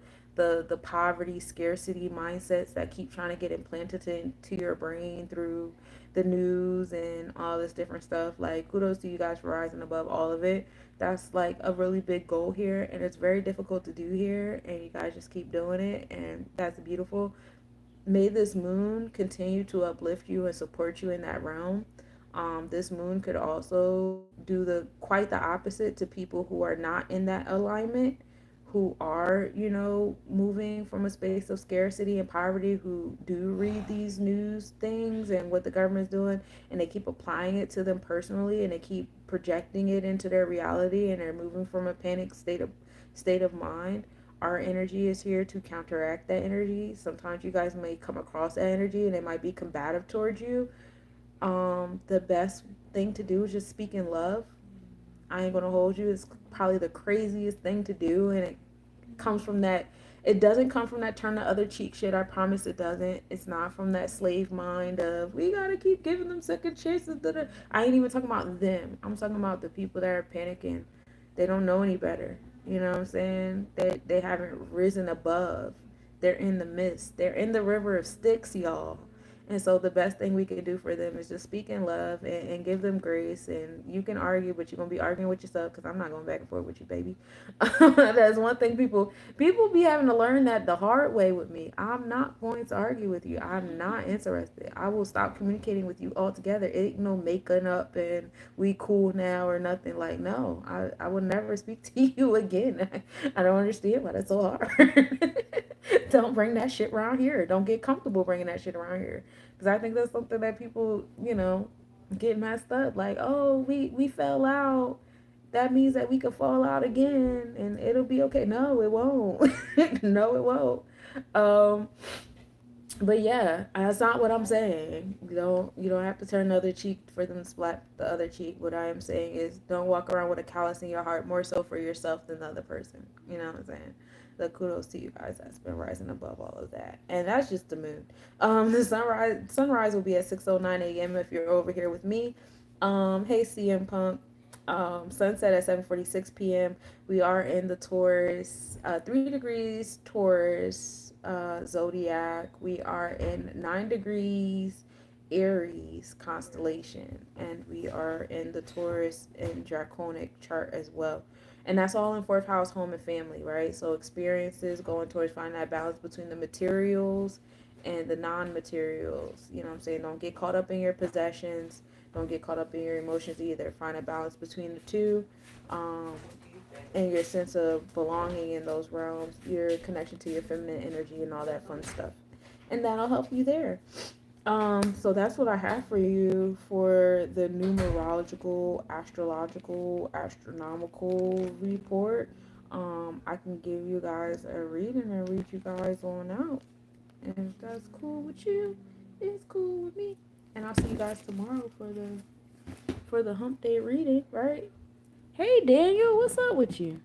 poverty scarcity mindsets that keep trying to get implanted into your brain through the news and all this different stuff. Like, kudos to you guys for rising above all of it. That's like a really big goal here, and it's very difficult to do here, and you guys just keep doing it, and that's beautiful. May this moon continue to uplift you and support you in that realm. This moon could also do the quite the opposite to people who are not in that alignment, who are, moving from a space of scarcity and poverty, who do read these news things and what the government's doing, and they keep applying it to them personally, and they keep projecting it into their reality, and they're moving from a panic state of mind. Our energy is here to counteract that energy. Sometimes you guys may come across that energy and it might be combative towards you. The best thing to do is just speak in love. I ain't gonna hold you. It's probably the craziest thing to do, and it comes from that. It doesn't come from that turn the other cheek shit. I promise it doesn't. It's not from that slave mind of we gotta keep giving them second chances. I ain't even talking about them. I'm talking about the people that are panicking. They don't know any better. You know what I'm saying? They haven't risen above. They're in the mist. They're in the river of Styx, y'all. And so the best thing we can do for them is just speak in love and give them grace. And you can argue, but you're gonna be arguing with yourself because I'm not going back and forth with you, baby. That's one thing people be having to learn that the hard way with me. I'm not going to argue with you. I'm not interested. I will stop communicating with you altogether. It ain't no making up and we cool now or nothing. Like, no, I will never speak to you again. I don't understand why that's so hard. Don't bring that shit around here. Don't get comfortable bringing that shit around here. Because I think that's something that people, get messed up. Like, oh, we fell out. That means that we could fall out again and it'll be okay. No, it won't. No, it won't. Um, but yeah, that's not what I'm saying. You don't have to turn the other cheek for them to splat the other cheek. What I am saying is don't walk around with a callus in your heart, more so for yourself than the other person. You know what I'm saying? The kudos to you guys that's been rising above all of that. And that's just the moon. The sunrise will be at 6:09 a.m. if you're over here with me. Hey CM Punk. Sunset at 7:46 p.m. We are in the Taurus, 3 degrees Taurus zodiac. We are in 9 degrees Aries constellation, and we are in the Taurus and Draconic chart as well. And that's all in fourth house, home and family, right? So experiences going towards finding that balance between the materials and the non-materials. You know what I'm saying? Don't get caught up in your possessions. Don't get caught up in your emotions either. Find a balance between the two. Um, and your sense of belonging in those realms, your connection to your feminine energy and all that fun stuff. And that'll help you there. So that's what I have for you for the numerological, astrological, astronomical report. I can give you guys a reading and read you guys on out. And if that's cool with you, it's cool with me. And I'll see you guys tomorrow for the hump day reading, right? Hey Daniel, what's up with you?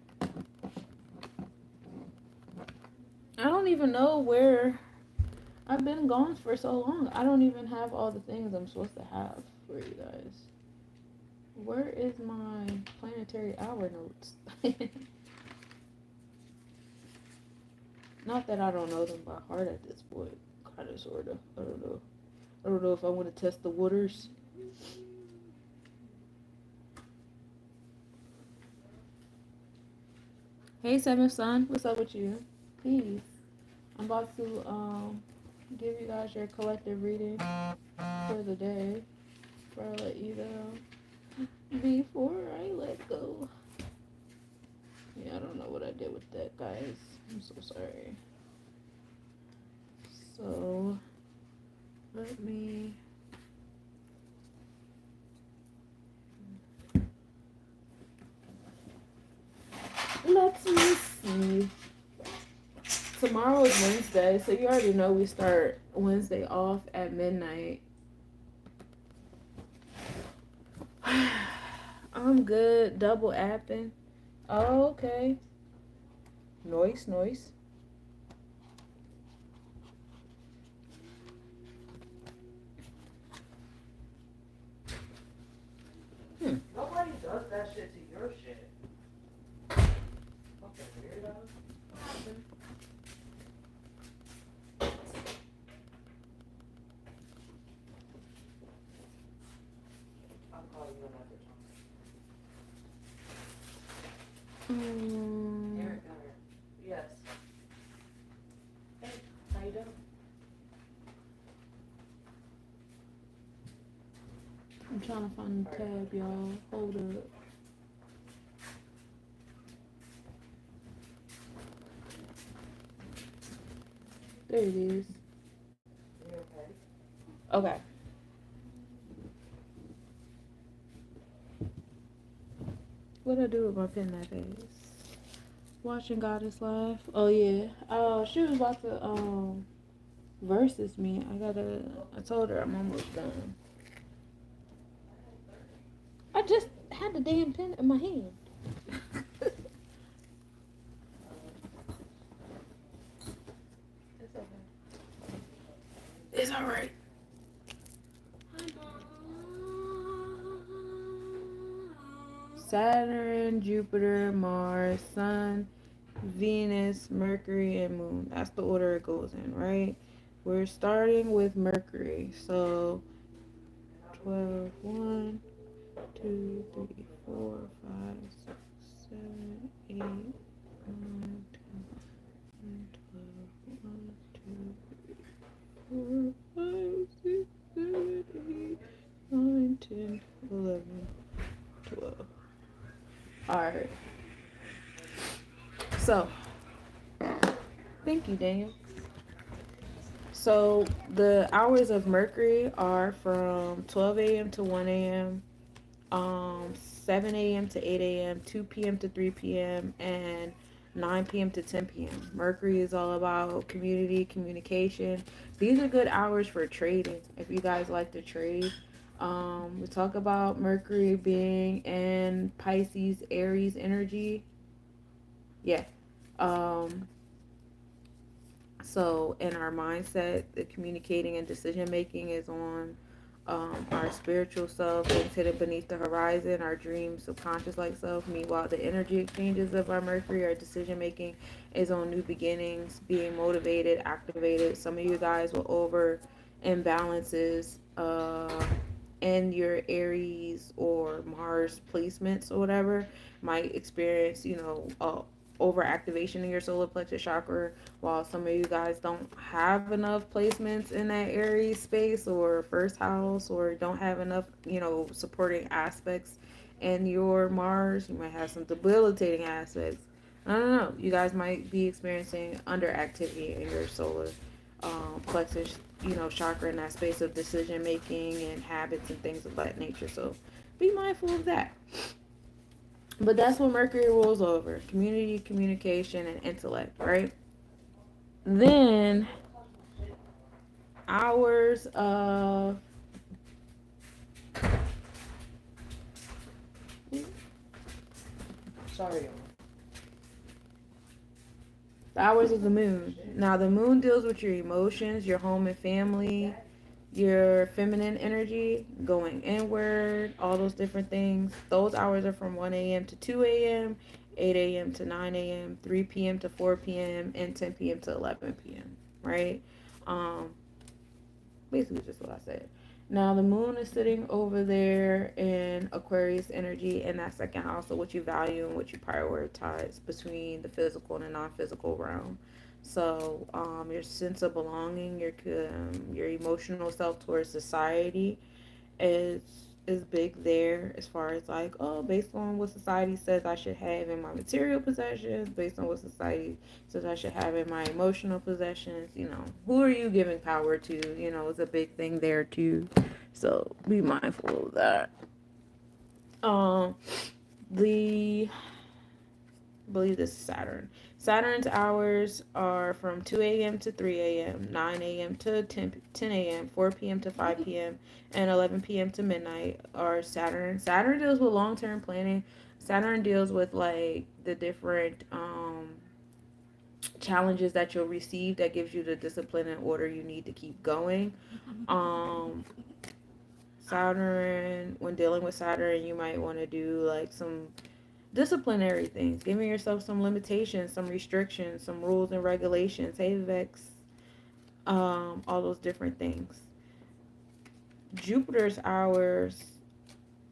I don't even know where I've been gone for so long. I don't even have all the things I'm supposed to have for you guys. Where is my planetary hour notes? Not that I don't know them by heart at this point. Kind of, sort of. I don't know. I don't know if I want to test the waters. Hey, Seventh Son. What's up with you? Peace. I'm about to give you guys your collective reading for the day. Before I let you go. Before I let go. Yeah, I don't know what I did with that, guys. I'm so sorry. So, let me... Let me see. Tomorrow is Wednesday, so you already know we start Wednesday off at midnight. I'm good. Double apping. Oh, okay. Noise. Nobody does that shit to your shit. Fucking weirdo. I'll call you another time. Eric Gunner. Yes. Hey, how you doing? I'm trying to find the tab, y'all. Hold up. There it is. You okay? Okay. What'd I do with my pen that fast? Watching Goddess live. Oh yeah. She was about to versus me. I told her I'm almost done. I just had the damn pen in my hand. It's okay. It's alright. Saturn, Jupiter, Mars, Sun, Venus, Mercury, and Moon. That's the order it goes in, right? We're starting with Mercury. So 12, 1, 2, 3, 4, 5, 6, 7, 8, 9, 10, 11, 12, 1, 2, 3, 4, 5, 6, 7, 8, 9, 10, 11, 12. Alright. So, thank you, Daniel. So, the hours of Mercury are from 12 a.m. to 1 a.m., 7 a.m. to 8 a.m., 2 p.m. to 3 p.m., and 9 p.m. to 10 p.m. Mercury is all about community, communication. These are good hours for trading if you guys like to trade. We talk about Mercury being in Pisces, Aries energy. Yeah. Um, so in our mindset, the communicating and decision making is on our spiritual self, things hidden beneath the horizon, our dreams, subconscious like self. Meanwhile, the energy exchanges of our Mercury, our decision making is on new beginnings, being motivated, activated. Some of you guys will over imbalances in your Aries or Mars placements or whatever might experience, overactivation in your solar plexus chakra, while some of you guys don't have enough placements in that Aries space or first house, or don't have enough, supporting aspects in your Mars. You might have some debilitating aspects. I don't know. You guys might be experiencing underactivity in your solar plexus, chakra, in that space of decision making and habits and things of that nature. So be mindful of that. But that's what Mercury rules over: community, communication, and intellect, right? Then hours of Sorry. the hours of the moon. Now the moon deals with your emotions, your home and family, your feminine energy, going inward, all those different things. Those hours are from 1 a.m. to 2 a.m. 8 a.m. to 9 a.m., 3 p.m. to 4 p.m., and 10 p.m. to 11 p.m., right? Um, Basically just what I said. Now the moon is sitting over there in Aquarius energy, and that second house, so what you value and what you prioritize between the physical and the non-physical realm. So your sense of belonging, your emotional self towards society, is is big there as far as like, oh, based on what society says I should have in my material possessions, based on what society says I should have in my emotional possessions. Who are you giving power to? Is a big thing there too. So be mindful of that. Um, the I believe this is Saturn. Saturn's hours are from 2 a.m. to 3 a.m., 9 a.m. to 10 a.m., 4 p.m. to 5 p.m., and 11 p.m. to midnight are Saturn. Saturn deals with long term planning. Saturn deals with like the different challenges that you'll receive that gives you the discipline and order you need to keep going. Um, Saturn, when dealing with Saturn, you might want to do like some disciplinary things, giving yourself some limitations, some restrictions, some rules and regulations, AVEX, all those different things. Jupiter's hours.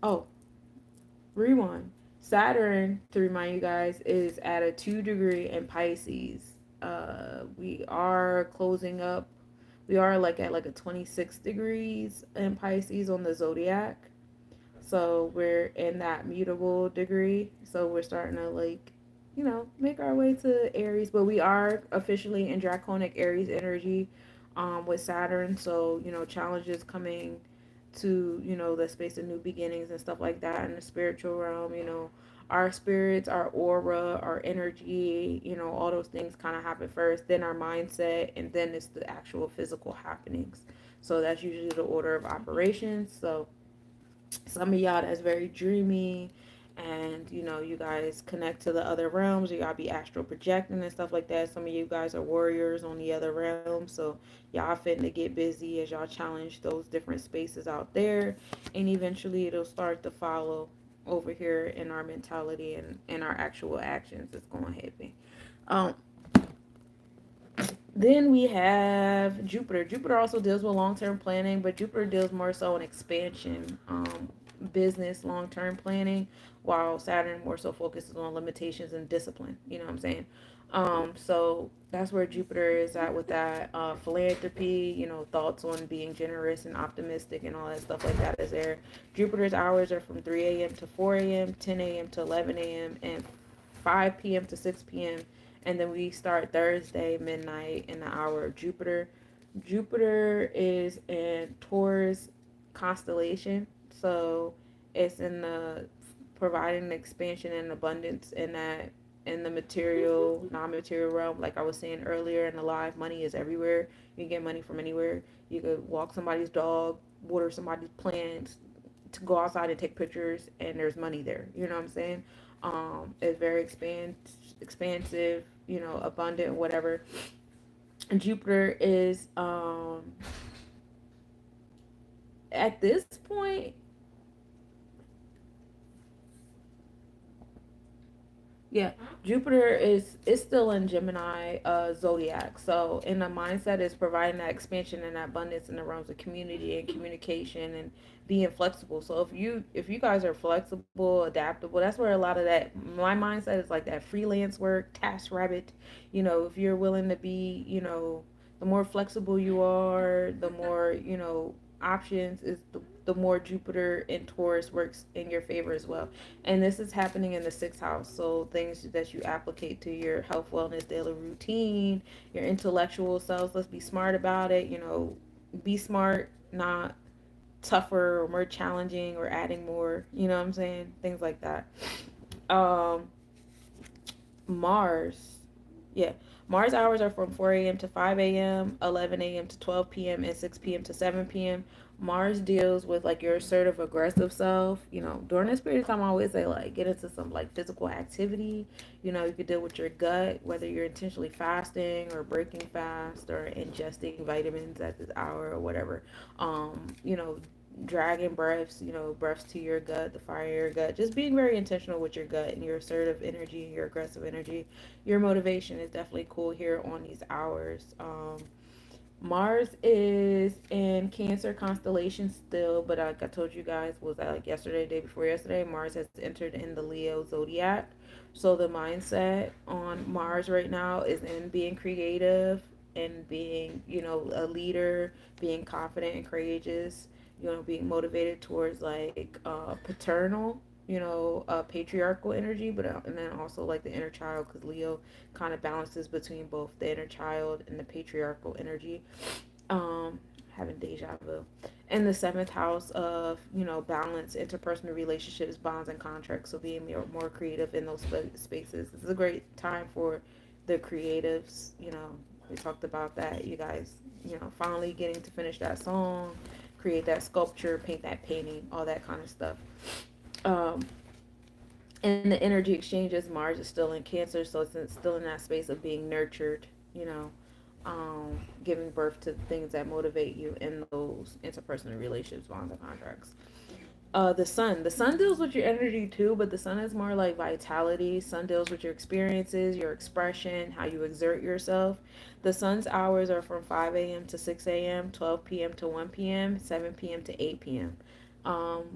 Oh, rewind. Saturn, to remind you guys, is at a 2 degree in Pisces. We are closing up. We are like at like a 26 degrees in Pisces on the zodiac. So we're in that mutable degree. So we're starting to like, make our way to Aries, but we are officially in Draconic Aries energy with Saturn. So, challenges coming to, the space of new beginnings and stuff like that in the spiritual realm, our spirits, our aura, our energy, all those things kind of happen first, then our mindset, and then it's the actual physical happenings. So that's usually the order of operations. So some of y'all that's very dreamy, and you guys connect to the other realms, you gotta be astral projecting and stuff like that. Some of you guys are warriors on the other realms, so y'all finna get busy as y'all challenge those different spaces out there, and eventually it'll start to follow over here in our mentality and our actual actions. It's gonna happen. um then we have Jupiter. Jupiter also deals with long term planning, but Jupiter deals more so in expansion, business, long term planning, while Saturn more so focuses on limitations and discipline. You know what I'm saying? So that's where Jupiter is at with that. Philanthropy, thoughts on being generous and optimistic and all that stuff like that is there. Jupiter's hours are from 3 a.m. to 4 a.m., 10 a.m. to 11 a.m., and 5 p.m. to 6 p.m., and then we start Thursday midnight in the hour of Jupiter. Jupiter is in Taurus constellation, so it's in the providing expansion and abundance in that, in the material, non-material realm. Like I was saying earlier in the live, money is everywhere. You can get money from anywhere. You could walk somebody's dog, water somebody's plants, to go outside and take pictures, and there's money there. You know what I'm saying? It's very expansive, abundant, whatever. And Jupiter is at this point, yeah, Jupiter is still in Gemini zodiac. So in the mindset is providing that expansion and that abundance in the realms of community and communication and being flexible. So if you guys are flexible, adaptable, that's where a lot of that, my mindset is like that freelance work, task rabbit. If you're willing to be, the more flexible you are, the more, options is the more Jupiter and Taurus works in your favor as well. And this is happening in the sixth house. So things that you applicate to your health, wellness, daily routine, your intellectual selves. Let's be smart about it. Be smart, not tougher or more challenging or adding more. You know what I'm saying? Things like that. Um, Mars. Yeah. Mars hours are from 4 a.m. to 5 a.m., 11 a.m. to 12 p.m., and 6 p.m. to 7 p.m. Mars deals with like your assertive, aggressive self. During this period of time, I always say like get into some like physical activity. You could deal with your gut, whether you're intentionally fasting or breaking fast or ingesting vitamins at this hour or whatever. Um, you know, dragon breaths, breaths to your gut, the fire in your gut. Just being very intentional with your gut and your assertive energy, your aggressive energy. Your motivation is definitely cool here on these hours. Mars is in Cancer constellation still, but like I told you guys, was that like yesterday, day before yesterday? Mars has entered in the Leo zodiac. So the mindset on Mars right now is in being creative and being, a leader, being confident and courageous, being motivated towards like paternal, patriarchal energy, but and then also like the inner child, because Leo kind of balances between both the inner child and the patriarchal energy. um Having deja vu. And the seventh house of, balance, interpersonal relationships, bonds, and contracts. So being more creative in those spaces. This is a great time for the creatives. We talked about that. You guys, finally getting to finish that song, create that sculpture, paint that painting, all that kind of stuff. um and the energy exchanges, Mars is still in Cancer, so it's still in that space of being nurtured, you know, giving birth to things that motivate you in those interpersonal relationships, bonds, and contracts. The sun deals with your energy too, but the sun is more like vitality. Sun deals with your experiences, your expression, how you exert yourself. The sun's hours are from 5 a.m. to 6 a.m., 12 p.m. to 1 p.m., 7 p.m. to 8 p.m.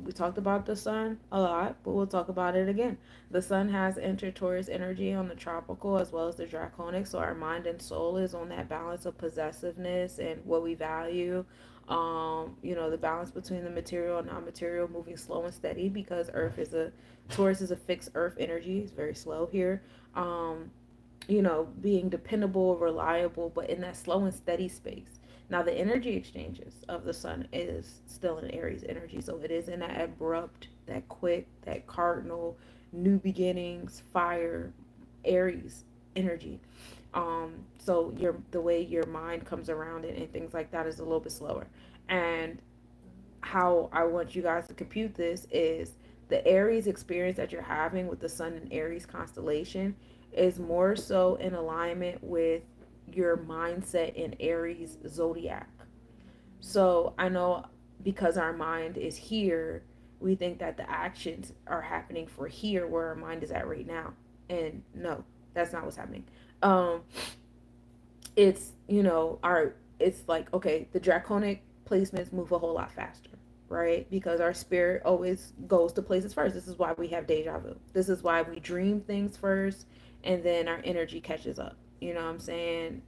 We talked about the sun a lot, but we'll talk about it again. The sun has entered Taurus energy on the tropical as well as the draconic, so our mind and soul is on that balance of possessiveness and what we value. The balance between the material and non-material, moving slow and steady, because Taurus is a fixed earth energy. It's very slow here. Um, being dependable, reliable, but in that slow and steady space. Now, the energy exchanges of the sun is still in Aries energy, so it is in that abrupt, that quick, that cardinal, new beginnings, fire, Aries energy. So the way your mind comes around it and things like that is a little bit slower. And how I want you guys to compute this is the Aries experience that you're having with the sun in Aries constellation is more so in alignment with your mindset in Aries zodiac. So I know, because our mind is here, we think that the actions are happening for here where our mind is at right now. And no, that's not what's happening. Um, it's our it's like, okay, the draconic placements move a whole lot faster, right? Because our spirit always goes to places first. This is why we have deja vu. This is why we dream things first, and then our energy catches up. You know what I'm saying?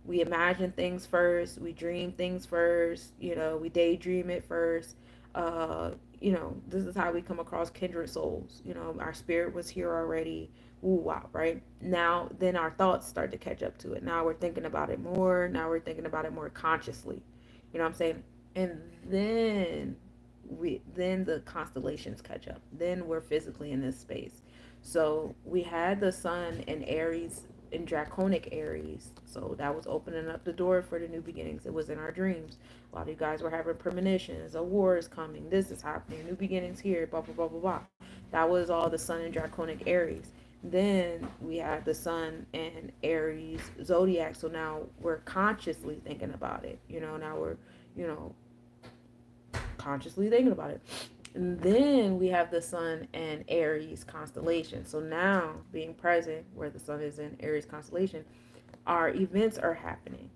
We imagine things first, we dream things first, we daydream it first. This is how we come across kindred souls. Our spirit was here already. Ooh, wow, right? Now, then our thoughts start to catch up to it. Now we're thinking about it more. Now we're thinking about it more consciously. You know what I'm saying? And then the constellations catch up. Then we're physically in this space. So we had the sun in Aries, in Draconic Aries. So that was opening up the door for the new beginnings. It was in our dreams. A lot of you guys were having premonitions. A war is coming. This is happening. New beginnings here. Blah blah blah blah blah. That was all the sun in Draconic Aries. Then we have the sun and Aries zodiac. So now we're consciously thinking about it. Now we're, you know, consciously thinking about it. And then we have the sun and Aries constellation. So now, being present where the sun is in Aries constellation, our events are happening.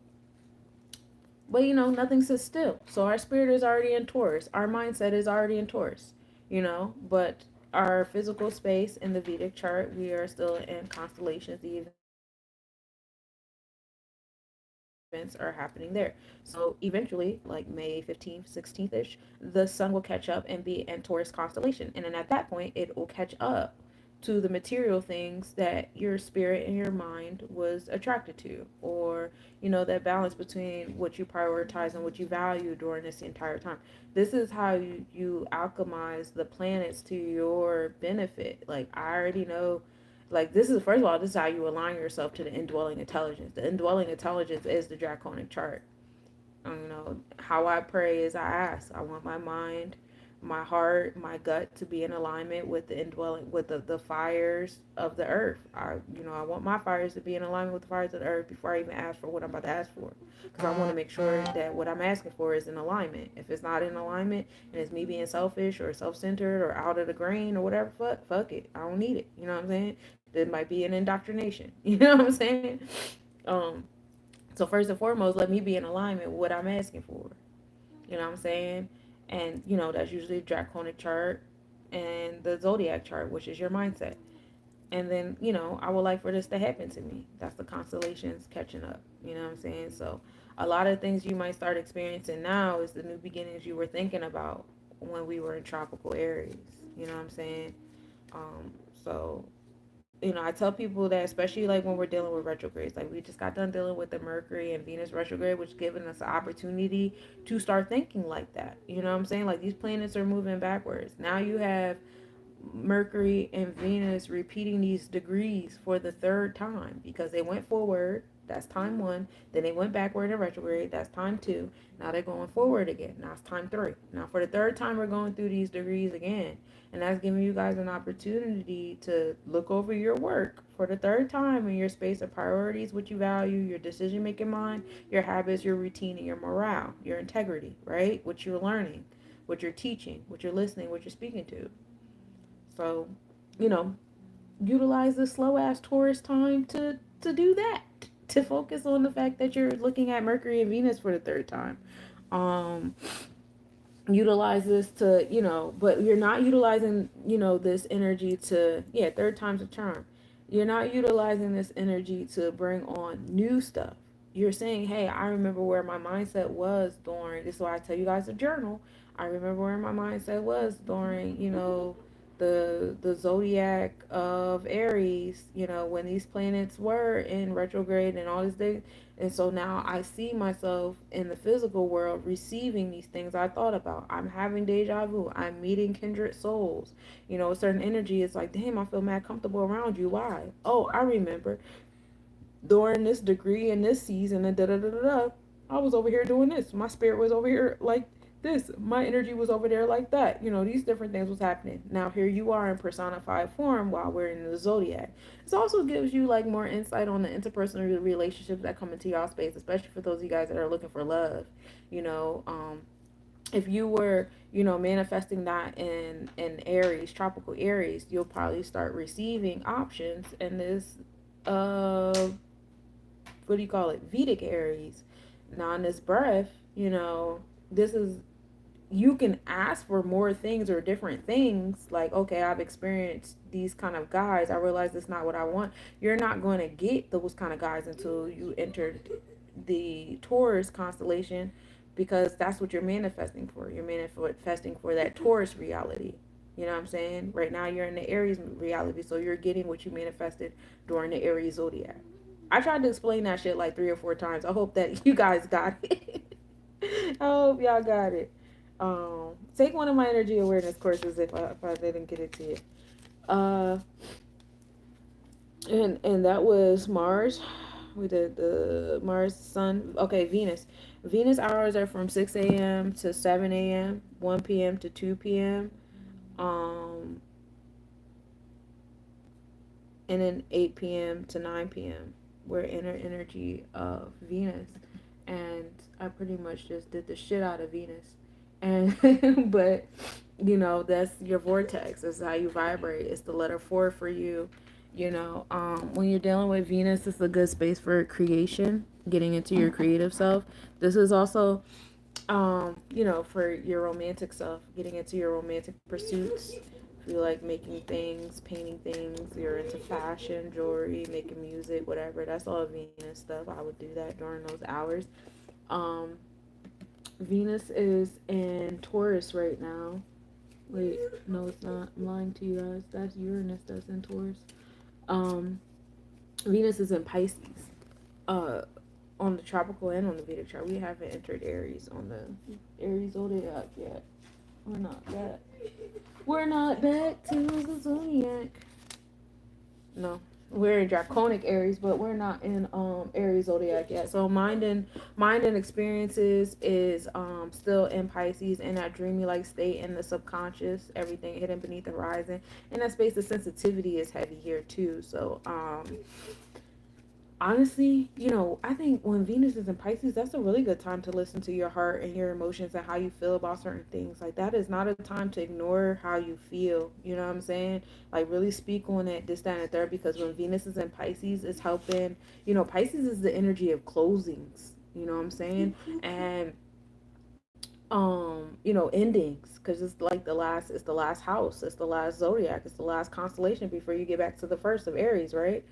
But nothing sits still. So our spirit is already in Taurus. Our mindset is already in Taurus. But our physical space in the Vedic chart, we are still in constellations. The events are happening there. So eventually, like May 15th, 16th ish, the sun will catch up and be in Taurus constellation. And then at that point, it will catch up to the material things that your spirit and your mind was attracted to, or that balance between what you prioritize and what you value during this entire time. This is how you alchemize the planets to your benefit. Like, I already know, like, this is, first of all, this is how you align yourself to the indwelling intelligence. The indwelling intelligence is the draconic chart. How I pray is I ask. I want my mind my heart, my gut to be in alignment with the indwelling with the fires of the earth. I want my fires to be in alignment with the fires of the earth before I even ask for what I'm about to ask for, because I want to make sure that what I'm asking for is in alignment. If it's not in alignment and it's me being selfish or self-centered or out of the grain or whatever, fuck it. I don't need it. You know what I'm saying? There might be an indoctrination. You know what I'm saying? Um, so first and foremost, let me be in alignment with what I'm asking for. You know what I'm saying? And that's usually the Draconic chart and the zodiac chart, which is your mindset. And then, I would like for this to happen to me. That's the constellations catching up. You know what I'm saying? So a lot of things you might start experiencing now is the new beginnings you were thinking about when we were in tropical Aries. You know what I'm saying? So I tell people that, especially like when we're dealing with retrogrades, like we just got done dealing with the Mercury and Venus retrograde, which given us an opportunity to start thinking like that. You know what I'm saying? Like these planets are moving backwards. Now you have Mercury and Venus repeating these degrees for the third time because they went forward. That's time one. Then they went backward in retrograde. That's time two. Now they're going forward again. Now it's time three. Now for the third time, we're going through these degrees again. And that's giving you guys an opportunity to look over your work for the third time in your space of priorities, what you value, your decision making mind, your habits, your routine, and your morale, your integrity, right? What you're learning, what you're teaching, what you're listening, what you're speaking to. So, you know, utilize the slow ass Taurus time to do that. To focus on the fact that you're looking at Mercury and Venus for the third time. Um, Utilize this to, but you're not utilizing, this energy to, yeah, third time's a charm. You're not utilizing this energy to bring on new stuff. You're saying, hey, I remember where my mindset was during, this is why I tell you guys to journal. I remember where my mindset was during, the zodiac of Aries, when these planets were in retrograde and all these things. And so now I see myself in the physical world receiving these things I thought about. I'm having deja vu. I'm meeting kindred souls. A certain energy is like, damn, I feel mad comfortable around you. Why? Oh, I remember during this degree in this season and da da da da da. I was over here doing this. My spirit was over here like this. My energy was over there like that. These different things was happening. Now here you are in personified form while we're in the zodiac. This also gives you like more insight on the interpersonal relationships that come into y'all space, especially for those of you guys that are looking for love. You know, if you were, manifesting that in Aries, tropical Aries, you'll probably start receiving options in this uh what do you call it, Vedic Aries. Now in this breath, this is, you can ask for more things or different things, like, okay, I've experienced these kind of guys, I realize it's not what I want. You're not going to get those kind of guys until you enter the Taurus constellation, because that's what you're manifesting for. You're manifesting for that Taurus reality. You know what I'm saying? Right now you're in the Aries reality, so you're getting what you manifested during the Aries zodiac. I tried to explain that shit like 3 or 4 times. I hope that you guys got it. I hope y'all got it. Take one of my energy awareness courses if I didn't get it to you. Uh, and that was Mars. We did the Mars, Sun. Okay, Venus. Venus hours are from 6 a.m. to 7 a.m., 1 p.m. to 2 p.m. Um, and then 8 p.m. to 9 p.m. We're inner energy of Venus, and I pretty much just did the shit out of Venus, and but that's your vortex. It's how you vibrate. It's the letter 4 for you. When you're dealing with Venus, it's a good space for creation, getting into your creative self. This is also for your romantic self, getting into your romantic pursuits. If you like making things, painting things, you're into fashion, jewelry, making music, whatever, that's all Venus stuff. I would do that during those hours. Um, Venus is in Taurus right now. Wait, no, it's not. I'm lying to you guys. That's Uranus that's in Taurus. Um, Venus is in Pisces. Uh, on the tropical and on the Vedic chart. We haven't entered Aries on the Aries zodiac yet. We're not yet. We're not back to the zodiac. No, we're in Draconic Aries, but we're not in Aries zodiac yet. So mind and experiences is still in Pisces, in that dreamy like state, in the subconscious, everything hidden beneath the horizon. In that space, the sensitivity is heavy here too. So honestly, I think when Venus is in Pisces, that's a really good time to listen to your heart and your emotions and how you feel about certain things. Like, that is not a time to ignore how you feel. You know what I'm saying? Like, really speak on it, this, that, and the third, because when Venus is in Pisces, it's helping. Pisces is the energy of closings. You know what I'm saying? And endings, because it's the last house, it's the last zodiac, it's the last constellation before you get back to the first of Aries, right?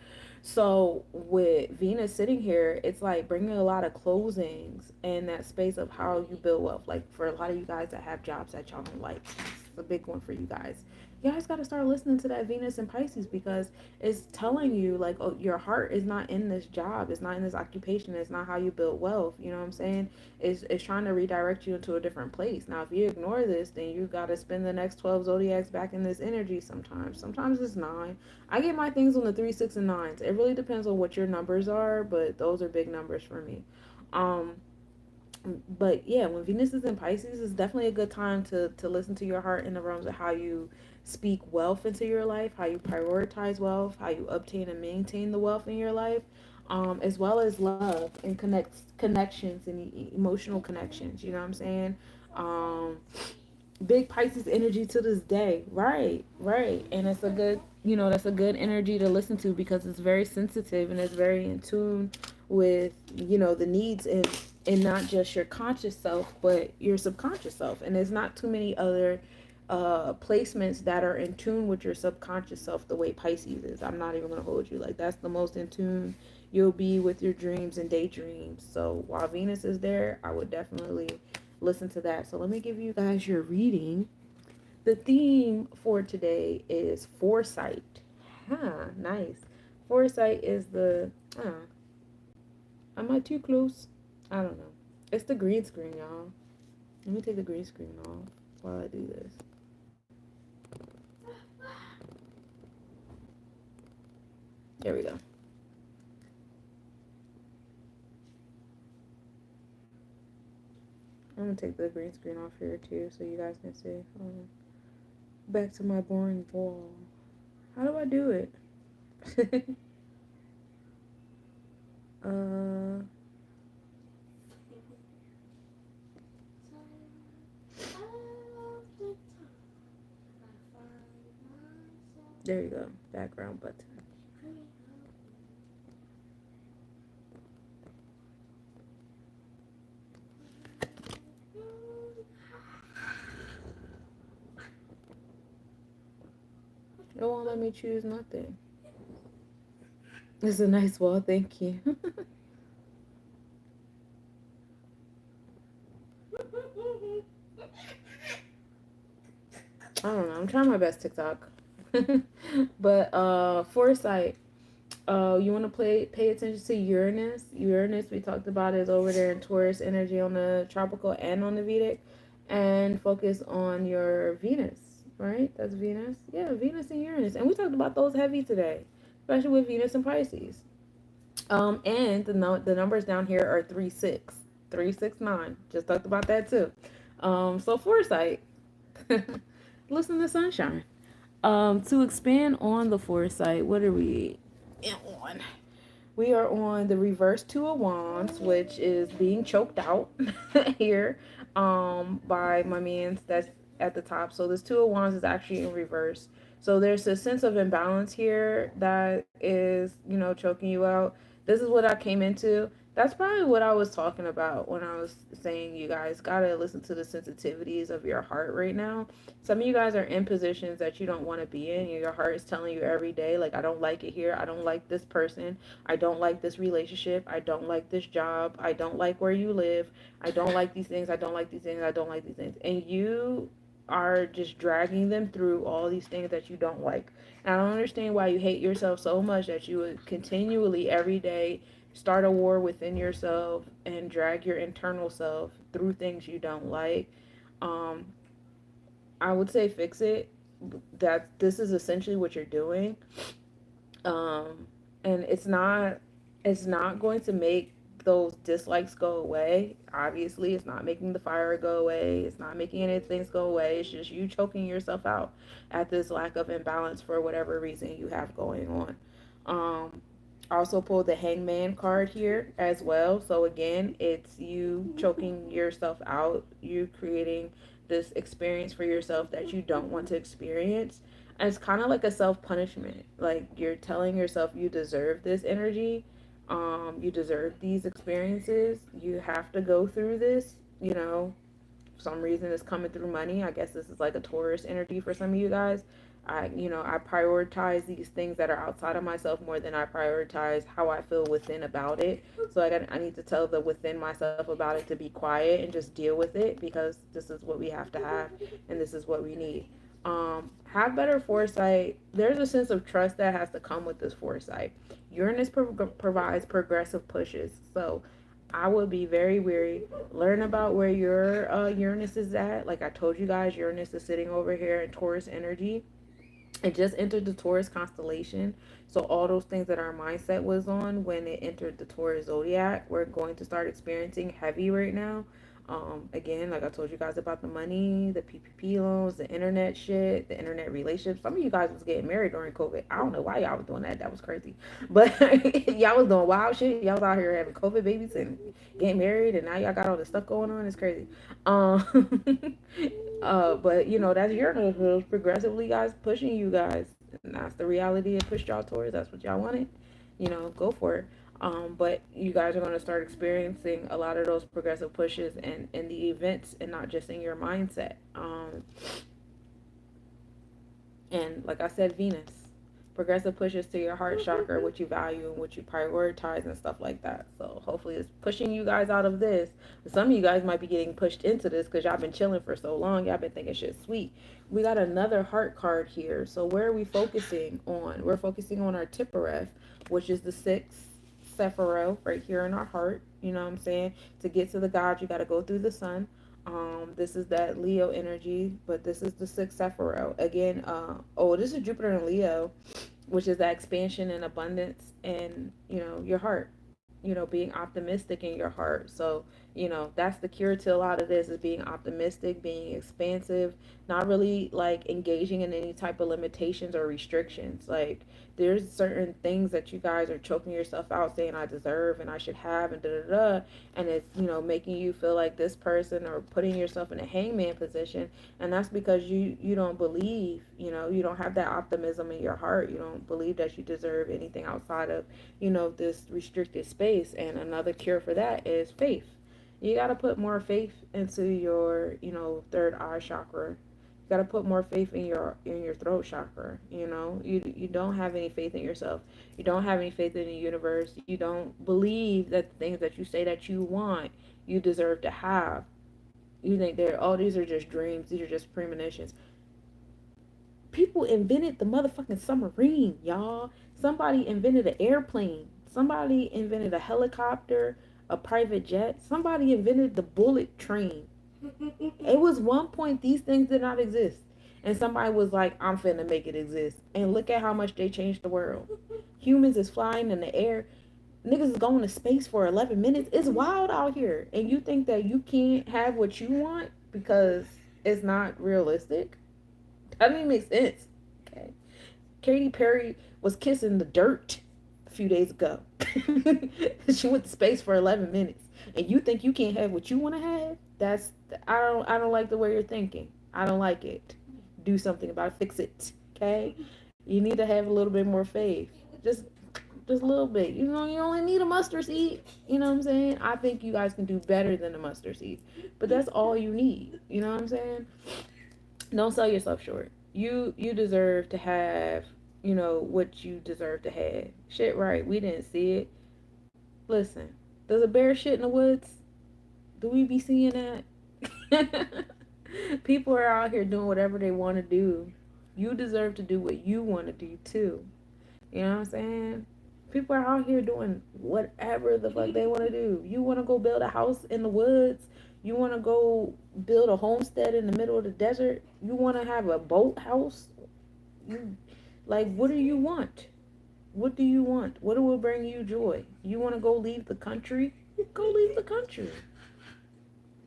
So with Venus sitting here, it's like bringing a lot of closings in that space of how you build wealth. Like, for a lot of you guys that have jobs that y'all don't like, it's a big one for you guys. You guys got to start listening to that Venus and Pisces, because it's telling you, like, oh, your heart is not in this job, it's not in this occupation, it's not how you build wealth. You know what I'm saying? Is trying to redirect you into a different place. Now, if you ignore this, then you got to spend the next 12 zodiacs back in this energy sometimes. Sometimes it's 9. I get my things on the 3, 6, and 9s. It really depends on what your numbers are, but those are big numbers for me. Um, but yeah, when Venus is in Pisces, it's definitely a good time to listen to your heart in the realms of how you speak wealth into your life, how you prioritize wealth, how you obtain and maintain the wealth in your life, as well as love and connections and emotional connections. You know what I'm saying? Um, Big Pisces energy to this day. Right, right. And it's a good, that's a good energy to listen to, because it's very sensitive and it's very in tune with, the needs and not just your conscious self, but your subconscious self. And there's not too many other placements that are in tune with your subconscious self the way Pisces is. I'm not even going to hold you. Like, that's the most in tune you'll be with your dreams and daydreams. So while Venus is there, I would definitely listen to that. So let me give you guys your reading. The theme for today is foresight. Huh, nice. Foresight is the. Am I too close? I don't know. It's the green screen, y'all. Let me take the green screen off while I do this. There we go. I'm gonna take the green screen off here too, so you guys can see. Back to my boring wall. How do I do it? uh, there you go. Background button. It won't let me choose nothing. It's a nice wall, thank you. I don't know. I'm trying my best TikTok. But foresight. You want to pay attention to Uranus. Uranus, we talked about, is over there in Taurus energy on the tropical and on the Vedic, and focus on your Venus. Right? That's Venus. Yeah, Venus and Uranus, and we talked about those heavy today, especially with Venus and Pisces. And the numbers down here are 3, 6, 3, 6, 9. Just talked about that too. So foresight. Listen to sunshine. To expand on the foresight, what are we on? We are on the reverse Two of Wands, which is being choked out here by my man's that's at the top. So this Two of Wands is actually in reverse. So there's a sense of imbalance here that is, choking you out. This is what I came into. That's probably what I was talking about when I was saying you guys gotta listen to the sensitivities of your heart right now. Some of you guys are in positions that you don't want to be in. Your heart is telling you every day, like, I don't like it here. I don't like this person. I don't like this relationship. I don't like this job. I don't like where you live. I don't like these things. I don't like these things. I don't like these things. And you are just dragging them through all these things that you don't like. And I don't understand why you hate yourself so much that you would continually every day start a war within yourself and drag your internal self through things you don't like. Um, I would say fix it. That this is essentially what you're doing. um and it's not going to make those dislikes go away. Obviously it's not making the fire go away, it's not making any things go away. It's just you choking yourself out at this lack of imbalance for whatever reason you have going on. Also pulled the hangman card here as well. So again, it's you choking yourself out, you creating this experience for yourself that you don't want to experience. And it's kind of like a self punishment. Like you're telling yourself you deserve this energy. You deserve these experiences. You have to go through this. For some reason it's coming through money. I guess this is like a Taurus energy for some of you guys. I prioritize these things that are outside of myself more than I prioritize how I feel within about it. So I need to tell the within myself about it to be quiet and just deal with it, because this is what we have to have and this is what we need. Have better foresight. There's a sense of trust that has to come with this foresight. Uranus provides progressive pushes. So I would be very weary. Learn about where your Uranus is at. Like I told you guys, Uranus is sitting over here in Taurus energy. It just entered the Taurus constellation. So all those things that our mindset was on when it entered the Taurus zodiac, we're going to start experiencing heavy right now. Again, like I told you guys about the money, the PPP loans, the internet shit, the internet relationships. Some of you guys was getting married during COVID. I don't know why y'all was doing that. That was crazy. But y'all was doing wild shit. Y'all was out here having COVID babies and getting married, and now y'all got all this stuff going on. It's crazy. Um, but that's your nose progressively guys pushing you guys, and that's the reality it pushed y'all towards. That's what y'all wanted. Go for it. But you guys are going to start experiencing a lot of those progressive pushes and in the events, and not just in your mindset. And like I said, Venus. Progressive pushes to your heart chakra, what you value and what you prioritize and stuff like that. So hopefully it's pushing you guys out of this. But some of you guys might be getting pushed into this because y'all been chilling for so long. Y'all been thinking shit sweet. We got another heart card here. So where are we focusing on? We're focusing on our Tippereth, which is the sixth Sephiroth right here in our heart. You know what I'm saying? To get to the God, you got to go through the sun. This is that Leo energy, but this is the sixth Sephiroth. Again, this is Jupiter and Leo, which is that expansion and abundance and your heart, being optimistic in your heart. So that's the cure to a lot of this, is being optimistic, being expansive, not really like engaging in any type of limitations or restrictions. Like there's certain things that you guys are choking yourself out saying I deserve and I should have and da da da, and it's making you feel like this person, or putting yourself in a hangman position. And that's because you don't believe, you don't have that optimism in your heart. You don't believe that you deserve anything outside of this restricted space. And another cure for that is faith. You got to put more faith into your third eye chakra. You got to put more faith in your throat chakra. You don't have any faith in yourself. You don't have any faith in the universe. You don't believe that the things that you say that you want, you deserve to have. You think these are just dreams, these are just premonitions. People invented the motherfucking submarine, y'all. Somebody invented an airplane. Somebody invented a helicopter, a private jet. Somebody invented the bullet train. It was one point these things did not exist. And somebody was like, I'm finna make it exist. And look at how much they changed the world. Humans is flying in the air. Niggas is going to space for 11 minutes. It's wild out here. And you think that you can't have what you want because it's not realistic? That doesn't make sense. Okay. Katy Perry was kissing the dirt a few days ago. She went to space for 11 minutes. And you think you can't have what you want to have? I don't like the way you're thinking. I don't like it. Do something about it. Fix it. Okay? You need to have a little bit more faith. Just a little bit. You only need a mustard seed. You know what I'm saying? I think you guys can do better than a mustard seed. But that's all you need. You know what I'm saying? Don't sell yourself short. You deserve to have, what you deserve to have. Shit right. We didn't see it. Listen, does a bear shit in the woods? Do we be seeing that? People are out here doing whatever they want to do. You deserve to do what you want to do too. You know what I'm saying? People are out here doing whatever the fuck they want to do. You want to go build a house in the woods? You want to go build a homestead in the middle of the desert? You want to have a boat house? You, like, what do you want? What do you want? What will bring you joy? You want to go leave the country? Go leave the country.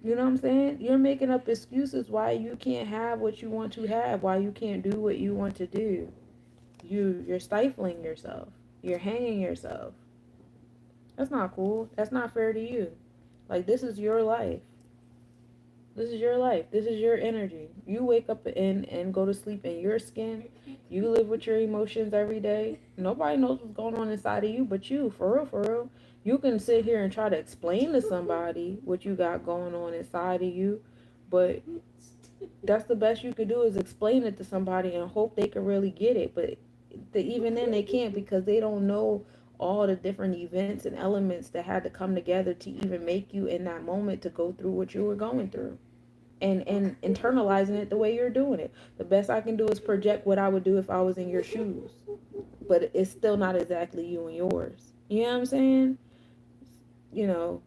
You know what I'm saying? You're making up excuses why you can't have what you want to have, why you can't do what you want to do. You're stifling yourself. You're hanging yourself. That's not cool. That's not fair to you. Like, this is your life. This is your life. This is your energy. You wake up and go to sleep in your skin. You live with your emotions every day. Nobody knows what's going on inside of you but you. For real, for real. You can sit here and try to explain to somebody what you got going on inside of you, but that's the best you could do is explain it to somebody and hope they can really get it. But even then, they can't because they don't know all the different events and elements that had to come together to even make you in that moment to go through what you were going through and internalizing it the way you're doing it. The best I can do is project what I would do if I was in your shoes, but it's still not exactly you and yours. You know what I'm saying? You know,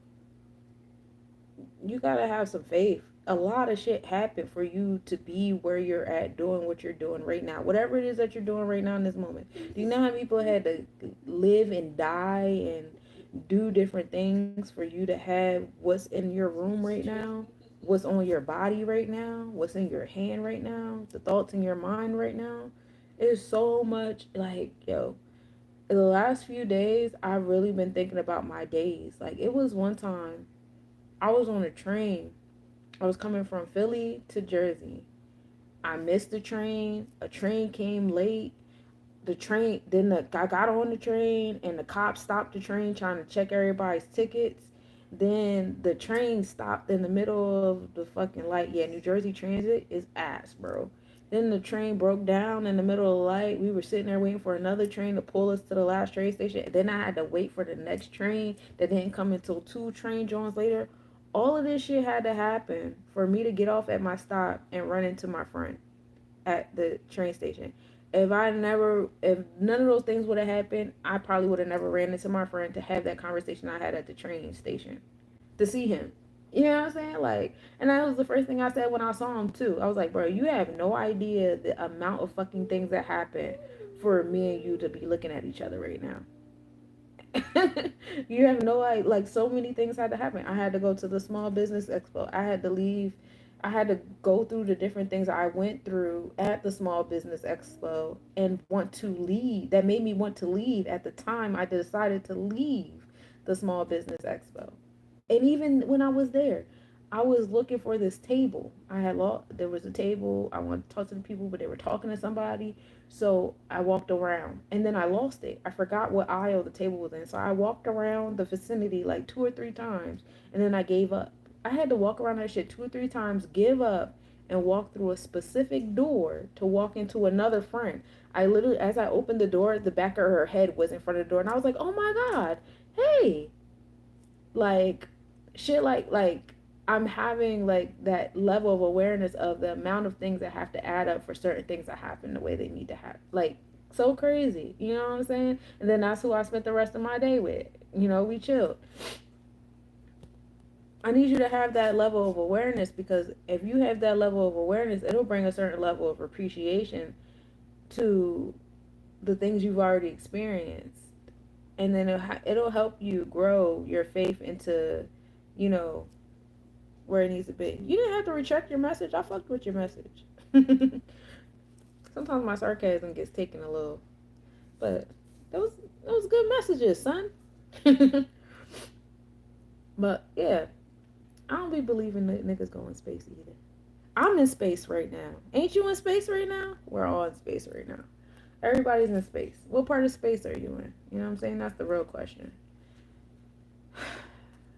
you gotta have some faith. A lot of shit happened for you to be where you're at doing what you're doing right now. Whatever it is that you're doing right now in this moment. Do you know how many people had to live and die and do different things for you to have what's in your room right now? What's on your body right now? What's in your hand right now? The thoughts in your mind right now? It's so much like, yo, the last few days I've really been thinking about my days. Like it was one time I was on a train. I was coming from Philly to Jersey. I missed the train. A train came late. I got on the train and the cops stopped the train trying to check everybody's tickets. Then the train stopped in the middle of the fucking light. Yeah, New Jersey Transit is ass, bro. Then the train broke down in the middle of the light. We were sitting there waiting for another train to pull us to the last train station. Then I had to wait for the next train that didn't come until two train joins later. All of this shit had to happen for me to get off at my stop and run into my friend at the train station. If none of those things would have happened, I probably would have never ran into my friend to have that conversation I had at the train station to see him. You know what I'm saying? Like, and that was the first thing I said when I saw him too. I was like, bro, you have no idea the amount of fucking things that happened for me and you to be looking at each other right now. You have no idea. Like so many things had to happen. I had to go to the small business expo. I had to leave. I had to go through the different things I went through at the small business expo and want to leave. That made me want to leave at the time I decided to leave the small business expo. And even when I was there, I was looking for this table. There was a table. I wanted to talk to the people, but they were talking to somebody. So I walked around and then I lost it. I forgot what aisle the table was in. So I walked around the vicinity like two or three times and then I gave up. I had to walk around that shit two or three times, give up, and walk through a specific door to walk into another friend. I literally, as I opened the door, the back of her head was in front of the door, and I was like, "Oh my god, hey!" Like, shit, like I'm having like that level of awareness of the amount of things that have to add up for certain things to happen the way they need to happen. Like so crazy, you know what I'm saying? And then that's who I spent the rest of my day with. You know, we chilled. I need you to have that level of awareness because if you have that level of awareness, it'll bring a certain level of appreciation to the things you've already experienced. And then it'll help you grow your faith into, you know, where it needs to be. You didn't have to recheck your message. I fucked with your message. Sometimes my sarcasm gets taken a little, but those good messages, son. But yeah, I don't be believing that niggas go in space either. I'm in space right now. Ain't you in space right now? We're all in space right now. Everybody's in space. What part of space are you in? You know what I'm saying? That's the real question.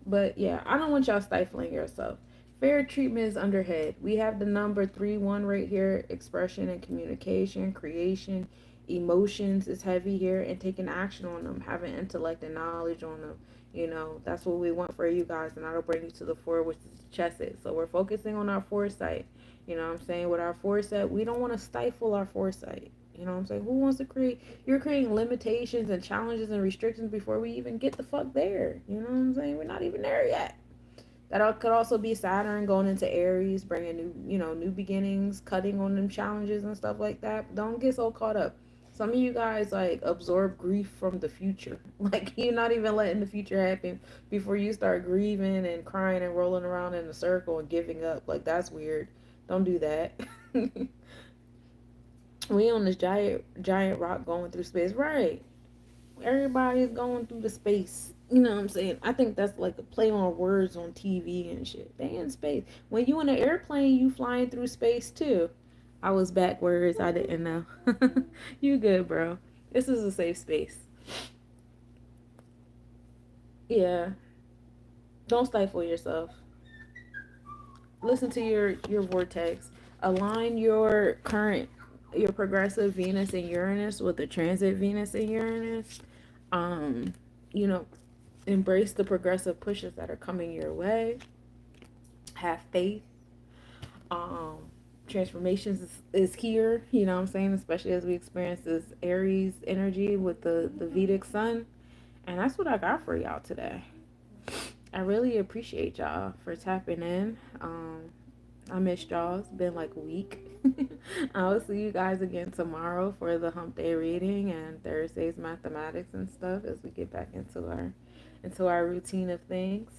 But yeah, I don't want y'all stifling yourself. Fair treatment is underhead. We have the number 3-1 right here. Expression and communication, creation, emotions is heavy here, and taking action on them, having intellect and knowledge on them. You know, that's what we want for you guys, and that'll bring you to the four, which is the chesed. So we're focusing on our foresight. You know what I'm saying? With our foresight, we don't want to stifle our foresight. You know what I'm saying? Who wants to create? You're creating limitations and challenges and restrictions before we even get the fuck there. You know what I'm saying? We're not even there yet. That could also be Saturn going into Aries, bringing new beginnings, cutting on them challenges and stuff like that. Don't get so caught up. Some of you guys like absorb grief from the future. Like you're not even letting the future happen before you start grieving and crying and rolling around in a circle and giving up. Like that's weird. Don't do that. We on this giant rock going through space, right? Everybody's going through the space. You know what I'm saying? I think that's like a play on words on TV and shit. They in space. When you in an airplane, you flying through space too. I was backwards. I didn't know. You good, bro? This is a safe space. Yeah. Don't stifle yourself. Listen to your vortex. Align your progressive Venus and Uranus with the transit Venus and Uranus. Um, you know, embrace the progressive pushes that are coming your way. Have faith. Um, transformations is here. You know what I'm saying? Especially as we experience this Aries energy with the Vedic sun. And that's what I got for y'all today. I really appreciate y'all for tapping in. I missed y'all. It's been like a week. I will see you guys again tomorrow for the hump day reading and Thursday's mathematics and stuff as we get back into our routine of things.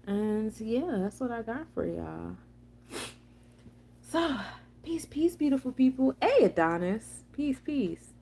And yeah, that's what I got for y'all. So, peace, peace, beautiful people. Hey, Adonis. Peace, peace.